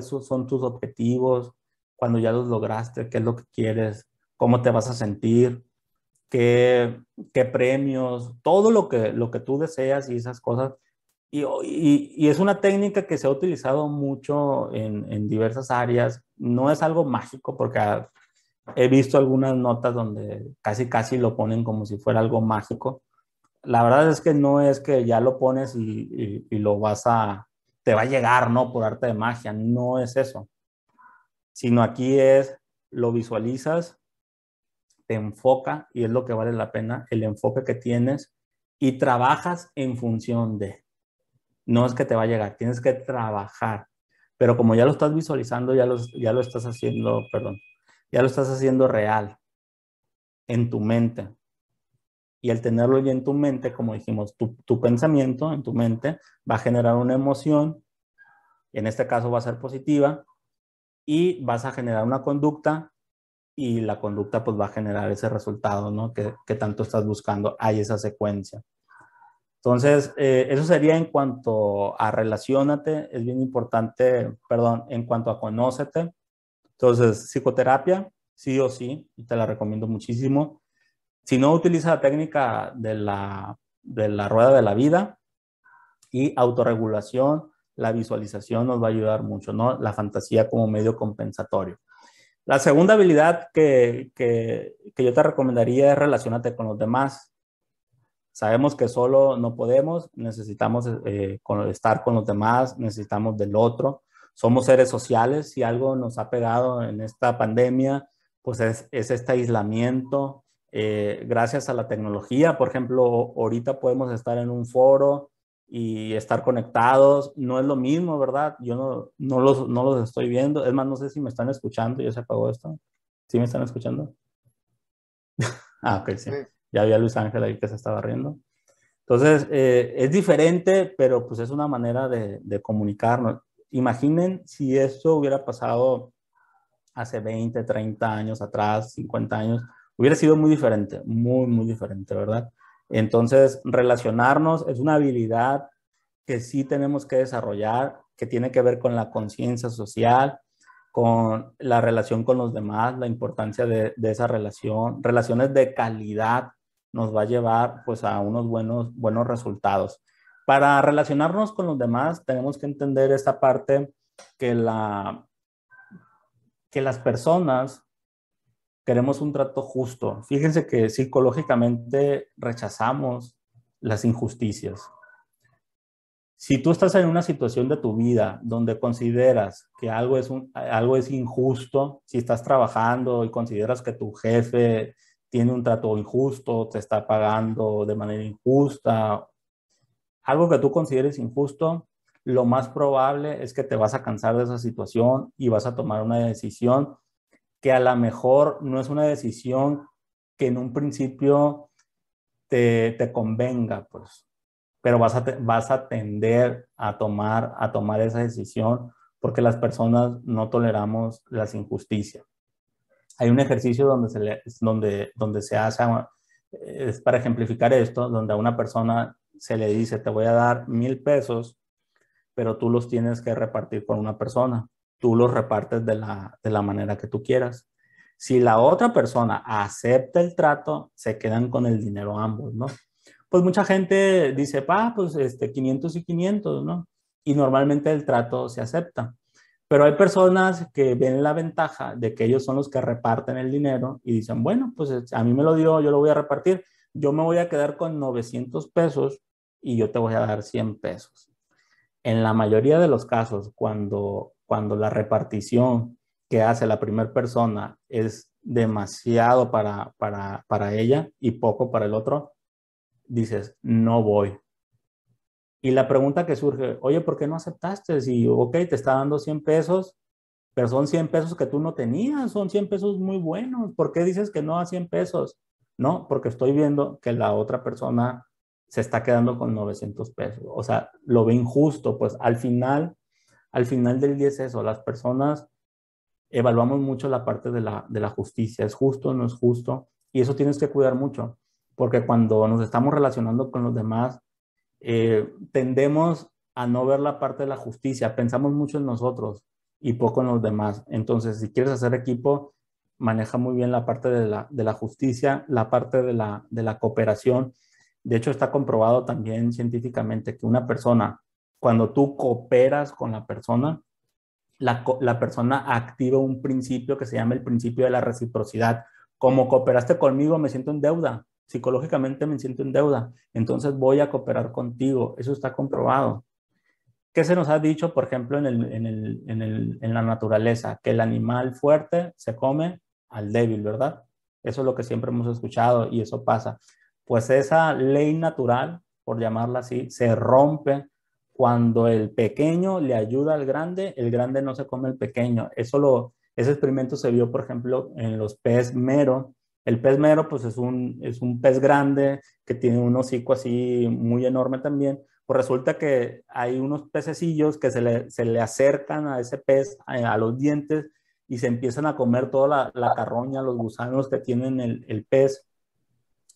son tus objetivos, cuando ya los lograste, qué es lo que quieres, cómo te vas a sentir, qué premios, todo lo que tú deseas y esas cosas. Y es una técnica que se ha utilizado mucho en diversas áreas. No es algo mágico porque he visto algunas notas donde casi lo ponen como si fuera algo mágico. La verdad es que no es que ya lo pones y te va a llegar, ¿no? Por arte de magia. No es eso. Sino aquí lo visualizas, te enfoca y es lo que vale la pena, el enfoque que tienes y trabajas en función de. No es que te va a llegar, tienes que trabajar. Pero como ya lo estás visualizando, ya lo estás haciendo, perdón, ya lo estás haciendo real en tu mente. Y al tenerlo ya en tu mente, como dijimos, tu pensamiento en tu mente va a generar una emoción, en este caso va a ser positiva, y vas a generar una conducta, y la conducta pues va a generar ese resultado, ¿no? Que tanto estás buscando. Hay esa secuencia. Entonces, eso sería en cuanto a relaciónate, es bien importante, perdón, en cuanto a conócete. Entonces, psicoterapia, sí o sí, y te la recomiendo muchísimo. Si no, utiliza la técnica de la rueda de la vida y autorregulación, la visualización nos va a ayudar mucho, ¿no? La fantasía como medio compensatorio. La segunda habilidad que yo te recomendaría es relacionarte con los demás. Sabemos que solo no podemos, necesitamos estar con los demás, necesitamos del otro. Somos seres sociales. Si algo nos ha pegado en esta pandemia, pues es este aislamiento. Gracias a la tecnología, por ejemplo, ahorita podemos estar en un foro y estar conectados. No es lo mismo, ¿verdad? Yo no los estoy viendo. Es más, no sé si me están escuchando. ¿Ya se apagó esto? ¿Sí me están escuchando? Ah, ok, sí. Ya había Luis Ángel ahí que se estaba riendo. Entonces, es diferente, pero pues es una manera de comunicarnos. Imaginen si esto hubiera pasado hace 20, 30 años atrás, 50 años, hubiera sido muy diferente, muy diferente, ¿verdad? Entonces, relacionarnos es una habilidad que sí tenemos que desarrollar, que tiene que ver con la conciencia social, con la relación con los demás, la importancia de esa relación, relaciones de calidad nos va a llevar pues a unos buenos resultados. Para relacionarnos con los demás tenemos que entender esta parte que las personas queremos un trato justo. Fíjense que psicológicamente rechazamos las injusticias. Si tú estás en una situación de tu vida donde consideras que algo es injusto, si estás trabajando y consideras que tu jefe tiene un trato injusto, te está pagando de manera injusta, algo que tú consideres injusto, lo más probable es que te vas a cansar de esa situación y vas a tomar una decisión que a lo mejor no es una decisión que en un principio te convenga, pues, pero vas a tender a tomar esa decisión porque las personas no toleramos las injusticias. Hay un ejercicio donde se hace es para ejemplificar esto, donde a una persona se le dice, te voy a dar 1,000 pesos, pero tú los tienes que repartir con una persona. Tú los repartes de la manera que tú quieras. Si la otra persona acepta el trato, se quedan con el dinero ambos, ¿no? Pues mucha gente dice, pues 500 y 500, ¿no? Y normalmente el trato se acepta. Pero hay personas que ven la ventaja de que ellos son los que reparten el dinero y dicen, bueno, pues a mí me lo dio, yo lo voy a repartir, yo me voy a quedar con 900 pesos y yo te voy a dar 100 pesos. En la mayoría de los casos, cuando la repartición que hace la primera persona es demasiado para ella y poco para el otro, dices, no voy. Y la pregunta que surge, oye, ¿por qué no aceptaste? Si, ok, te está dando 100 pesos, pero son 100 pesos que tú no tenías, son 100 pesos muy buenos. ¿Por qué dices que no a 100 pesos? No, porque estoy viendo que la otra persona se está quedando con 900 pesos. O sea, lo ve injusto. Pues al final del día es eso. Las personas evaluamos mucho la parte de la justicia. ¿Es justo? ¿No es justo? Y eso tienes que cuidar mucho, porque cuando nos estamos relacionando con los demás, tendemos a no ver la parte de la justicia, pensamos mucho en nosotros y poco en los demás. Entonces, si quieres hacer equipo, maneja muy bien la parte de la justicia, la parte de la cooperación. De hecho, está comprobado también científicamente que una persona, cuando tú cooperas con la persona, la persona activa un principio que se llama el principio de la reciprocidad. Como cooperaste conmigo, me siento en deuda. Psicológicamente me siento en deuda. Entonces voy a cooperar contigo. Eso está comprobado. ¿Qué se nos ha dicho, por ejemplo, en la naturaleza? Que el animal fuerte se come al débil, ¿verdad? Eso es lo que siempre hemos escuchado y eso pasa. Pues esa ley natural, por llamarla así, se rompe cuando el pequeño le ayuda al grande, el grande no se come el pequeño. Ese experimento se vio, por ejemplo, en los pez mero. El pez mero, pues es un pez grande que tiene un hocico así muy enorme también. Pues resulta que hay unos pececillos que se le acercan a ese pez, a los dientes, y se empiezan a comer toda la carroña, los gusanos que tienen el pez,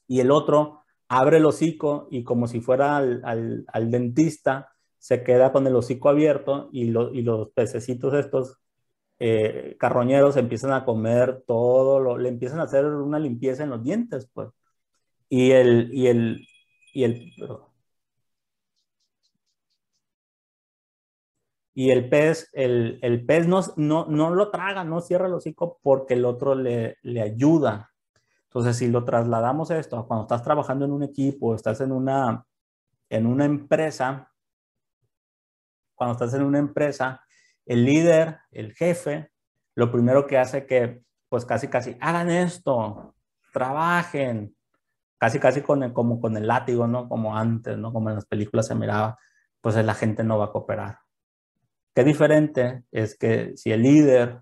y el otro abre el hocico y como si fuera al dentista, se queda con el hocico abierto y los pececitos estos carroñeros empiezan a comer le empiezan a hacer una limpieza en los dientes, pues. Y el, y el, y el, y el pez no lo traga, no cierra el hocico porque el otro le ayuda. Entonces, si lo trasladamos a esto, cuando estás trabajando en un equipo, estás en una empresa, cuando estás en una empresa, el líder, el jefe, lo primero que hace que, pues casi, hagan esto, trabajen, casi como con el látigo, ¿no? Como antes, ¿no? Como en las películas se miraba, pues la gente no va a cooperar. Qué diferente es que si el líder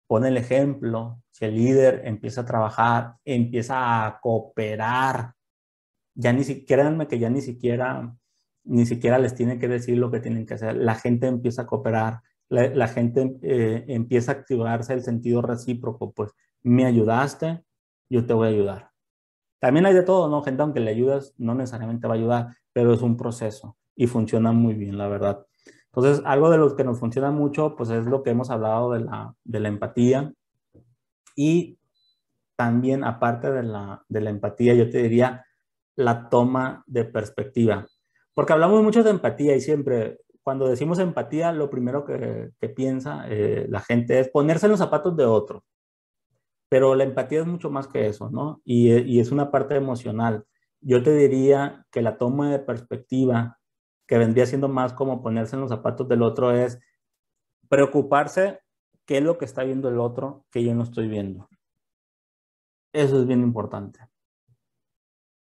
pone el ejemplo, si el líder empieza a trabajar, empieza a cooperar, ya ni siquiera, créanme que ya ni siquiera les tiene que decir lo que tienen que hacer. La gente empieza a cooperar, la gente empieza a activarse el sentido recíproco, pues me ayudaste, yo te voy a ayudar. También hay de todo, ¿no? Gente, aunque le ayudas, no necesariamente va a ayudar, pero es un proceso y funciona muy bien, la verdad. Entonces, algo de lo que nos funciona mucho, pues es lo que hemos hablado de la empatía y también, aparte de la empatía, yo te diría la toma de perspectiva. Porque hablamos mucho de empatía y siempre, cuando decimos empatía, lo primero que piensa la gente es ponerse en los zapatos de otro. Pero la empatía es mucho más que eso, ¿no? Y es una parte emocional. Yo te diría que la toma de perspectiva, que vendría siendo más como ponerse en los zapatos del otro, es preocuparse qué es lo que está viendo el otro que yo no estoy viendo. Eso es bien importante,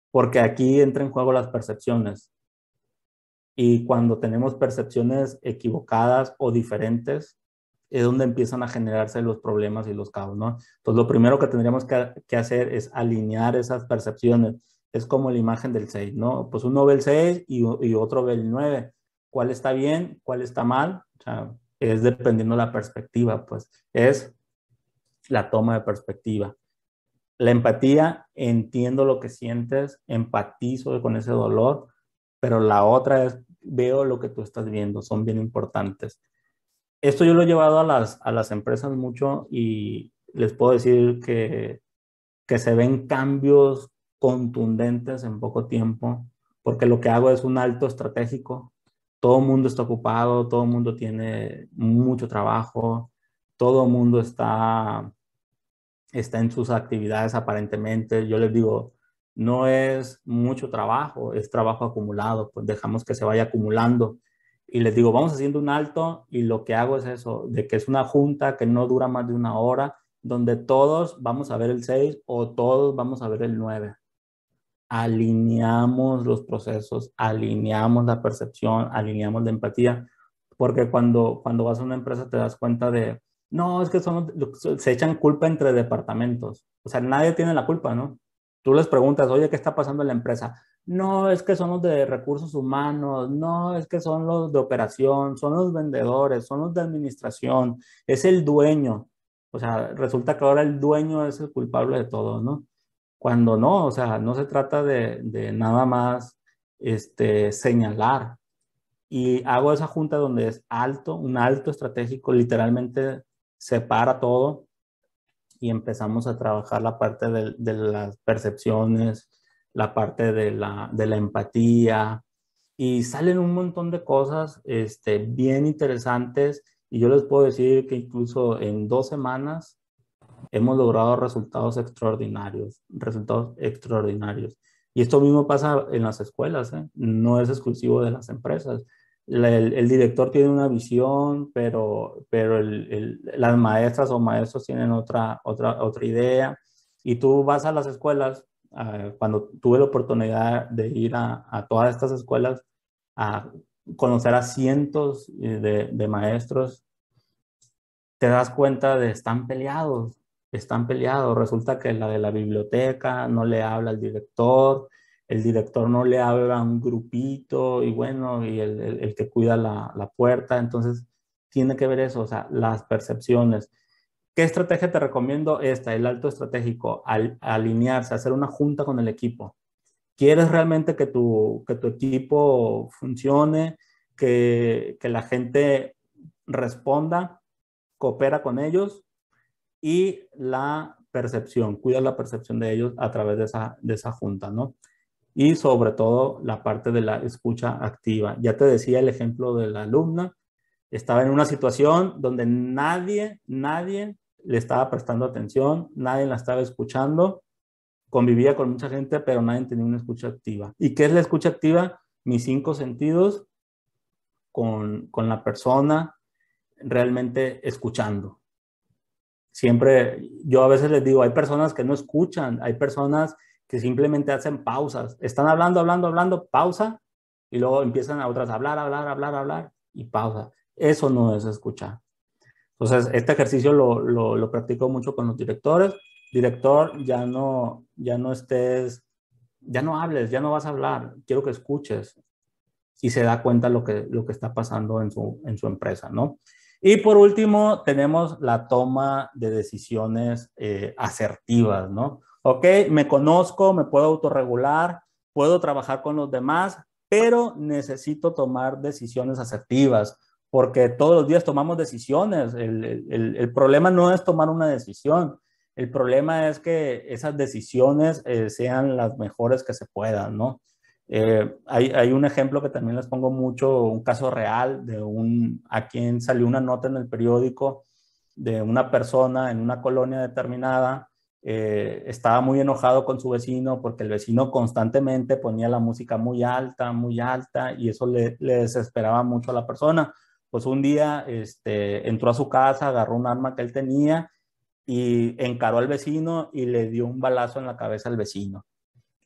porque aquí entra en juego las percepciones. Y cuando tenemos percepciones equivocadas o diferentes, es donde empiezan a generarse los problemas y los caos, ¿no? Entonces, lo primero que tendríamos que hacer es alinear esas percepciones. Es como la imagen del 6, ¿no? Pues uno ve el 6 y otro ve el 9. ¿Cuál está bien? ¿Cuál está mal? O sea, es dependiendo de la perspectiva, pues es la toma de perspectiva. La empatía, entiendo lo que sientes, empatizo con ese dolor, pero la otra es, veo lo que tú estás viendo, son bien importantes. Esto yo lo he llevado a las empresas mucho y les puedo decir que se ven cambios contundentes en poco tiempo, porque lo que hago es un alto estratégico. Todo el mundo está ocupado, todo el mundo tiene mucho trabajo, todo el mundo está en sus actividades aparentemente. Yo les digo, no es mucho trabajo, es trabajo acumulado, pues dejamos que se vaya acumulando. Y les digo, vamos haciendo un alto y lo que hago es eso, de que es una junta que no dura más de una hora, donde todos vamos a ver el 6 o todos vamos a ver el 9. Alineamos los procesos, alineamos la percepción, alineamos la empatía, porque cuando vas a una empresa te das cuenta de, no, es que se echan culpa entre departamentos, o sea, nadie tiene la culpa, ¿no? Tú les preguntas, oye, ¿qué está pasando en la empresa? No, es que son los de recursos humanos, no, es que son los de operación, son los vendedores, son los de administración, es el dueño. O sea, resulta que ahora el dueño es el culpable de todo, ¿no? Cuando no, o sea, no se trata de nada más señalar. Y hago esa junta donde es alto, un alto estratégico, literalmente separa todo y empezamos a trabajar la parte de las percepciones, la parte de la empatía y salen un montón de cosas bien interesantes y yo les puedo decir que incluso en 2 semanas hemos logrado resultados extraordinarios, resultados extraordinarios. Y esto mismo pasa en las escuelas, ¿eh? No es exclusivo de las empresas. El director tiene una visión, pero las maestras o maestros tienen otra idea. Y tú vas a las escuelas, cuando tuve la oportunidad de ir a todas estas escuelas, a conocer a cientos de maestros, te das cuenta de están peleados, están peleados. Resulta que la de la biblioteca no le habla al director, el director no le habla a un grupito y bueno, y el que cuida la puerta. Entonces, tiene que ver eso, o sea, las percepciones. ¿Qué estrategia te recomiendo? Esta, el alto estratégico, alinearse, hacer una junta con el equipo. ¿Quieres realmente que tu equipo funcione, que la gente responda? Coopera con ellos y la percepción, cuida la percepción de ellos a través de esa junta, ¿no? Y sobre todo la parte de la escucha activa. Ya te decía el ejemplo de la alumna, estaba en una situación donde nadie le estaba prestando atención, nadie la estaba escuchando, convivía con mucha gente, pero nadie tenía una escucha activa. ¿Y qué es la escucha activa? Mis 5 sentidos con la persona realmente escuchando. Siempre, yo a veces les digo, hay personas que no escuchan, hay personas que simplemente hacen pausas. Están hablando, pausa, y luego empiezan a otras a hablar, y pausa. Eso no es escuchar. Entonces, este ejercicio lo practico mucho con los directores. Director, ya no estés, ya no hables, ya no vas a hablar, quiero que escuches. Y se da cuenta lo que está pasando en su empresa, ¿no? Y por último, tenemos la toma de decisiones asertivas, ¿no? Ok, me conozco, me puedo autorregular, puedo trabajar con los demás, pero necesito tomar decisiones asertivas, porque todos los días tomamos decisiones. El problema no es tomar una decisión, el problema es que esas decisiones sean las mejores que se puedan, ¿no? Hay un ejemplo que también les pongo mucho, un caso real a quien salió una nota en el periódico de una persona en una colonia determinada, estaba muy enojado con su vecino porque el vecino constantemente ponía la música muy alta y eso le desesperaba mucho a la persona. Pues un día entró a su casa, agarró un arma que él tenía y encaró al vecino y le dio un balazo en la cabeza al vecino.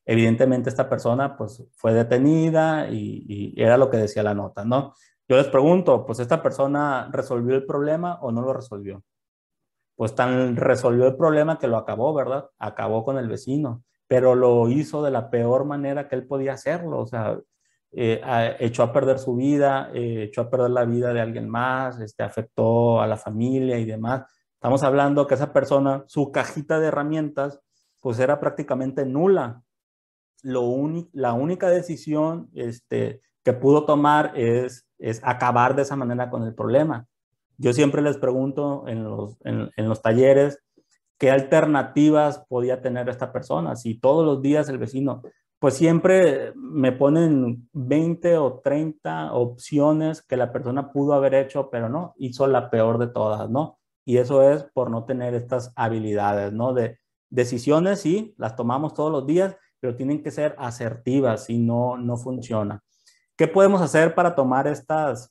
Evidentemente esta persona pues fue detenida y era lo que decía la nota, ¿no? Yo les pregunto, pues esta persona resolvió el problema o no lo resolvió. Pues tan resolvió el problema que lo acabó, ¿verdad? Acabó con el vecino, pero lo hizo de la peor manera que él podía hacerlo, o sea, echó a perder su vida, echó a perder la vida de alguien más, afectó a la familia y demás. Estamos hablando que esa persona, su cajita de herramientas pues era prácticamente nula. La única decisión que pudo tomar es acabar de esa manera con el problema. Yo siempre les pregunto en los talleres qué alternativas podía tener esta persona. Si todos los días el vecino, pues siempre me ponen 20 o 30 opciones que la persona pudo haber hecho, pero no, hizo la peor de todas, ¿no? Y eso es por no tener estas habilidades, ¿no? De decisiones, sí, las tomamos todos los días, pero tienen que ser asertivas, si no, no funciona. ¿Qué podemos hacer para tomar estas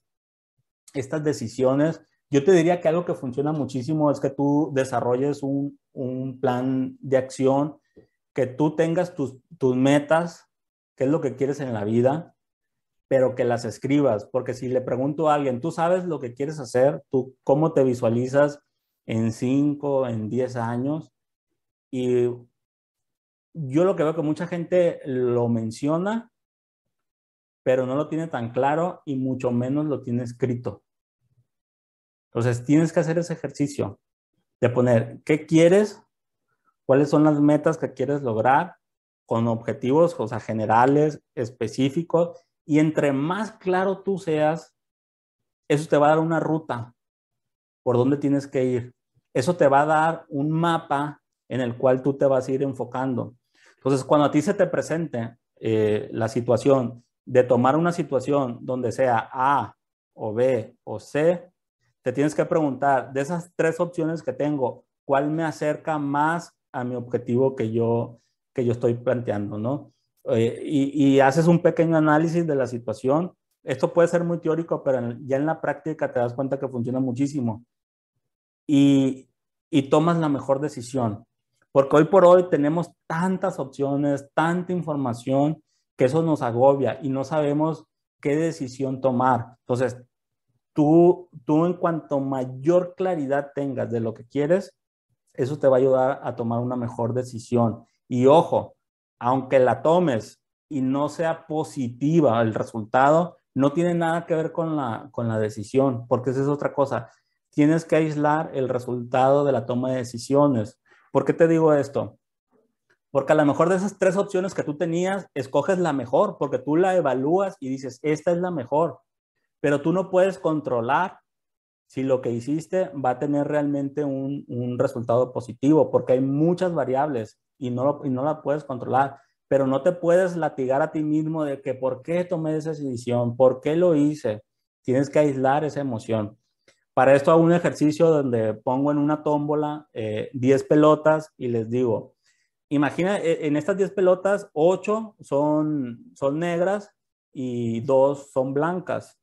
decisiones? Yo te diría que algo que funciona muchísimo es que tú desarrolles un plan de acción, que tú tengas tus metas, qué es lo que quieres en la vida, pero que las escribas, porque si le pregunto a alguien, ¿tú sabes lo que quieres hacer? ¿Tú cómo te visualizas en 5, en 10 años? Y yo lo que veo que mucha gente lo menciona, pero no lo tiene tan claro y mucho menos lo tiene escrito. Entonces tienes que hacer ese ejercicio de poner qué quieres, cuáles son las metas que quieres lograr con objetivos, o sea, generales, específicos, y entre más claro tú seas, eso te va a dar una ruta por dónde tienes que ir. Eso te va a dar un mapa en el cual tú te vas a ir enfocando. Entonces, cuando a ti se te presente la situación de tomar una situación donde sea A o B o C, te tienes que preguntar, de esas 3 opciones que tengo, ¿cuál me acerca más a mi objetivo que yo estoy planteando, ¿no? Y haces un pequeño análisis de la situación. Esto puede ser muy teórico, pero ya en la práctica te das cuenta que funciona muchísimo. Y tomas la mejor decisión. Porque hoy por hoy tenemos tantas opciones, tanta información, que eso nos agobia y no sabemos qué decisión tomar. Entonces, tú en cuanto mayor claridad tengas de lo que quieres, eso te va a ayudar a tomar una mejor decisión. Y ojo, aunque la tomes y no sea positiva el resultado, no tiene nada que ver con la decisión, porque esa es otra cosa. Tienes que aislar el resultado de la toma de decisiones. ¿Por qué te digo esto? Porque a lo mejor de esas 3 opciones que tú tenías, escoges la mejor, porque tú la evalúas y dices, esta es la mejor, pero tú no puedes controlar si lo que hiciste va a tener realmente un resultado positivo, porque hay muchas variables y no la puedes controlar, pero no te puedes latigar a ti mismo de que por qué tomé esa decisión, por qué lo hice. Tienes que aislar esa emoción. Para esto hago un ejercicio donde pongo en una tómbola 10 pelotas y les digo, imagina, en estas 10 pelotas, 8 son negras y 2 son blancas.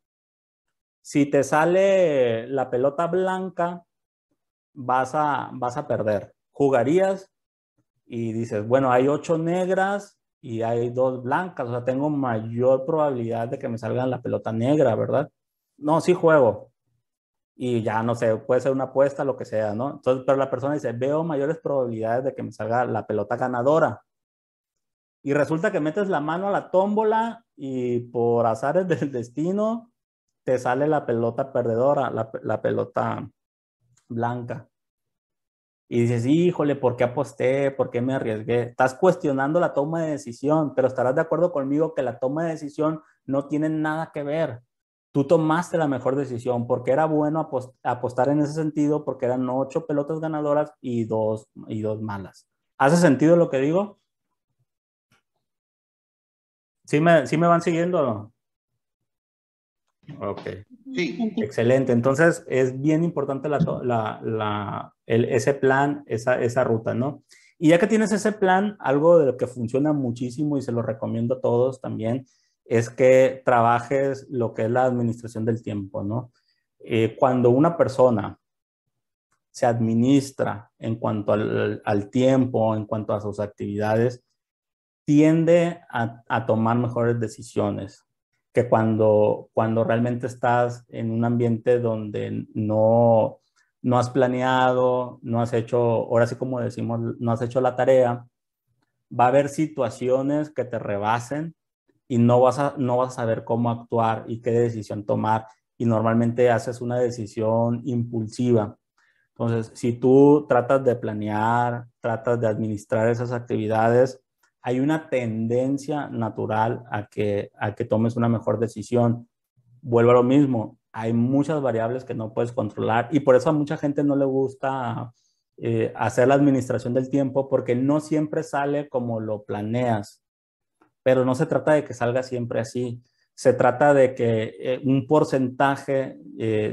Si te sale la pelota blanca, vas a perder. Jugarías y dices, bueno, hay 8 negras y hay 2 blancas, o sea, tengo mayor probabilidad de que me salga la pelota negra, ¿verdad? No, sí juego. Y ya, no sé, puede ser una apuesta, lo que sea, ¿no? Entonces, pero la persona dice, veo mayores probabilidades de que me salga la pelota ganadora. Y resulta que metes la mano a la tómbola y por azares del destino te sale la pelota perdedora, la pelota blanca. Y dices, híjole, ¿por qué aposté? ¿Por qué me arriesgué? Estás cuestionando la toma de decisión, pero estarás de acuerdo conmigo que la toma de decisión no tiene nada que ver. Tú tomaste la mejor decisión porque era bueno apostar en ese sentido, porque eran 8 pelotas ganadoras y dos malas. ¿Hace sentido lo que digo? ¿Sí me van siguiendo o no? Ok. Sí. Excelente. Entonces, es bien importante ese plan, esa ruta, ¿no? Y ya que tienes ese plan, algo de lo que funciona muchísimo y se lo recomiendo a todos también, es que trabajes lo que es la administración del tiempo, ¿no? Cuando una persona se administra en cuanto al tiempo, en cuanto a sus actividades, tiende a tomar mejores decisiones que cuando realmente estás en un ambiente donde no has planeado, no has hecho, ahora sí como decimos, no has hecho la tarea. Va a haber situaciones que te rebasen y no vas a saber cómo actuar y qué decisión tomar, y normalmente haces una decisión impulsiva. Entonces, si tú tratas de planear, tratas de administrar esas actividades, hay una tendencia natural a que tomes una mejor decisión. Vuelvo a lo mismo, hay muchas variables que no puedes controlar y por eso a mucha gente no le gusta hacer la administración del tiempo porque no siempre sale como lo planeas, pero no se trata de que salga siempre así, se trata de que un porcentaje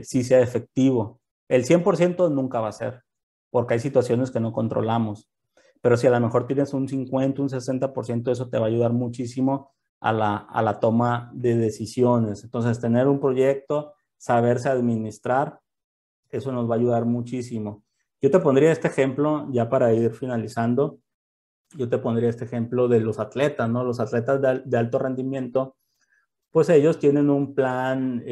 sí sea efectivo. El 100% nunca va a ser, porque hay situaciones que no controlamos, pero si a lo mejor tienes un 50, un 60%, eso te va a ayudar muchísimo a la toma de decisiones. Entonces, tener un proyecto, saberse administrar, eso nos va a ayudar muchísimo. Yo te pondría este ejemplo, ya para ir finalizando, yo te pondría este ejemplo de los atletas, ¿no? Los atletas de alto rendimiento, pues ellos tienen un plan,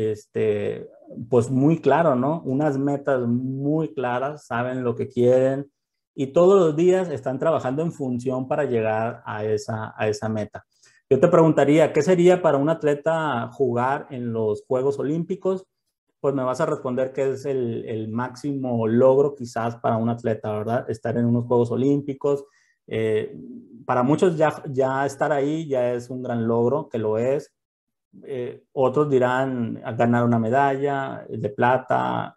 pues muy claro, ¿no? Unas metas muy claras, saben lo que quieren y todos los días están trabajando en función para llegar a esa meta. Yo te preguntaría, ¿qué sería para un atleta jugar en los Juegos Olímpicos? Pues me vas a responder que es el máximo logro quizás para un atleta, ¿verdad? Estar en unos Juegos Olímpicos. Eh, para muchos ya estar ahí ya es un gran logro, que lo es. Otros dirán ganar una medalla de plata,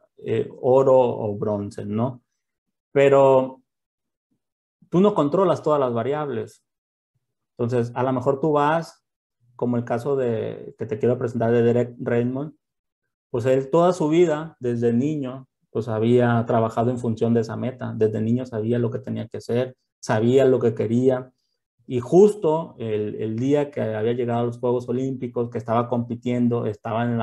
oro o bronce, ¿no? Pero tú no controlas todas las variables. Entonces, a lo mejor tú vas, como el caso que te quiero presentar de Derek Redmond, pues él toda su vida, desde niño, pues había trabajado en función de esa meta. Desde niño sabía lo que tenía que hacer, sabía lo que quería. Y justo el día que había llegado a los Juegos Olímpicos, que estaba compitiendo, estaba en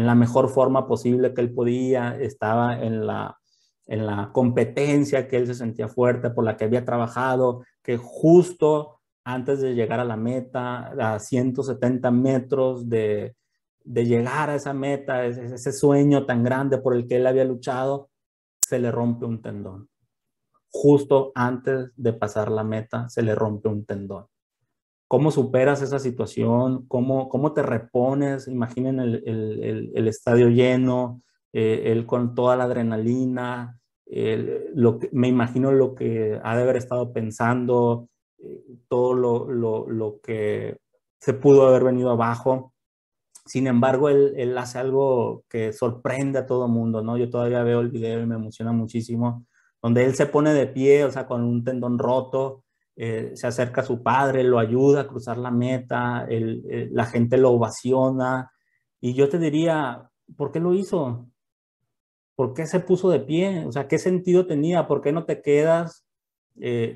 la mejor forma posible que él podía, estaba en la competencia que él se sentía fuerte, por la que había trabajado, que justo antes de llegar a la meta, a 170 metros de llegar a esa meta, ese sueño tan grande por el que él había luchado, se le rompe un tendón. Justo antes de pasar la meta, se le rompe un tendón. ¿Cómo superas esa situación? ¿Cómo te repones? Imaginen el estadio lleno, él con toda la adrenalina, me imagino lo que ha de haber estado pensando, todo lo que se pudo haber venido abajo. Sin embargo, él hace algo que sorprende a todo mundo, ¿no? Yo todavía veo el video y me emociona muchísimo, donde él se pone de pie, o sea, con un tendón roto, se acerca a su padre, lo ayuda a cruzar la meta, la gente lo ovaciona, y yo te diría, ¿por qué lo hizo? ¿Por qué se puso de pie? O sea, ¿qué sentido tenía? ¿Por qué no te quedas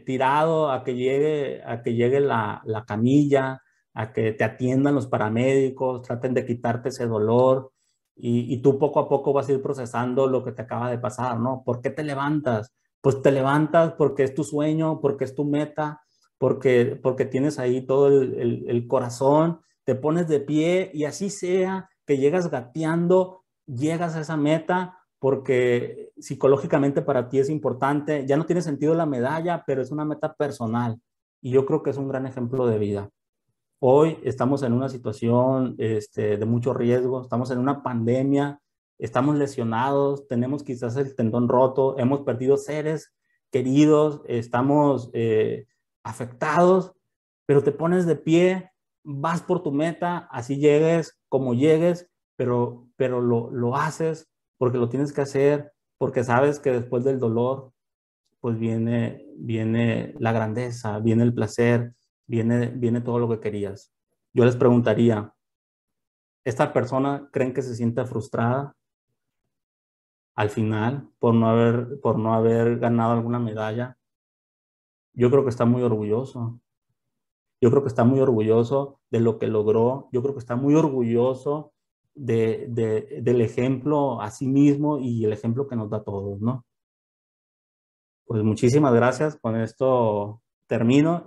tirado a que llegue la camilla, a que te atiendan los paramédicos, traten de quitarte ese dolor y tú poco a poco vas a ir procesando lo que te acaba de pasar, ¿no? ¿Por qué te levantas? Pues te levantas porque es tu sueño, porque es tu meta, porque tienes ahí todo el corazón, te pones de pie y así sea que llegas gateando, llegas a esa meta porque psicológicamente para ti es importante. Ya no tiene sentido la medalla, pero es una meta personal. Y yo creo que es un gran ejemplo de vida. Hoy estamos en una situación de mucho riesgo, estamos en una pandemia, estamos lesionados, tenemos quizás el tendón roto, hemos perdido seres queridos, estamos afectados, pero te pones de pie, vas por tu meta, así llegues como llegues, pero lo haces porque lo tienes que hacer, porque sabes que después del dolor, pues viene la grandeza, viene el placer, viene todo lo que querías. Yo les preguntaría, ¿esta persona creen que se sienta frustrada al final por no haber ganado alguna medalla? Yo creo que está muy orgulloso. Yo creo que está muy orgulloso de lo que logró. Yo creo que está muy orgulloso del ejemplo a sí mismo y el ejemplo que nos da a todos, ¿no? Pues muchísimas gracias. Con esto termino.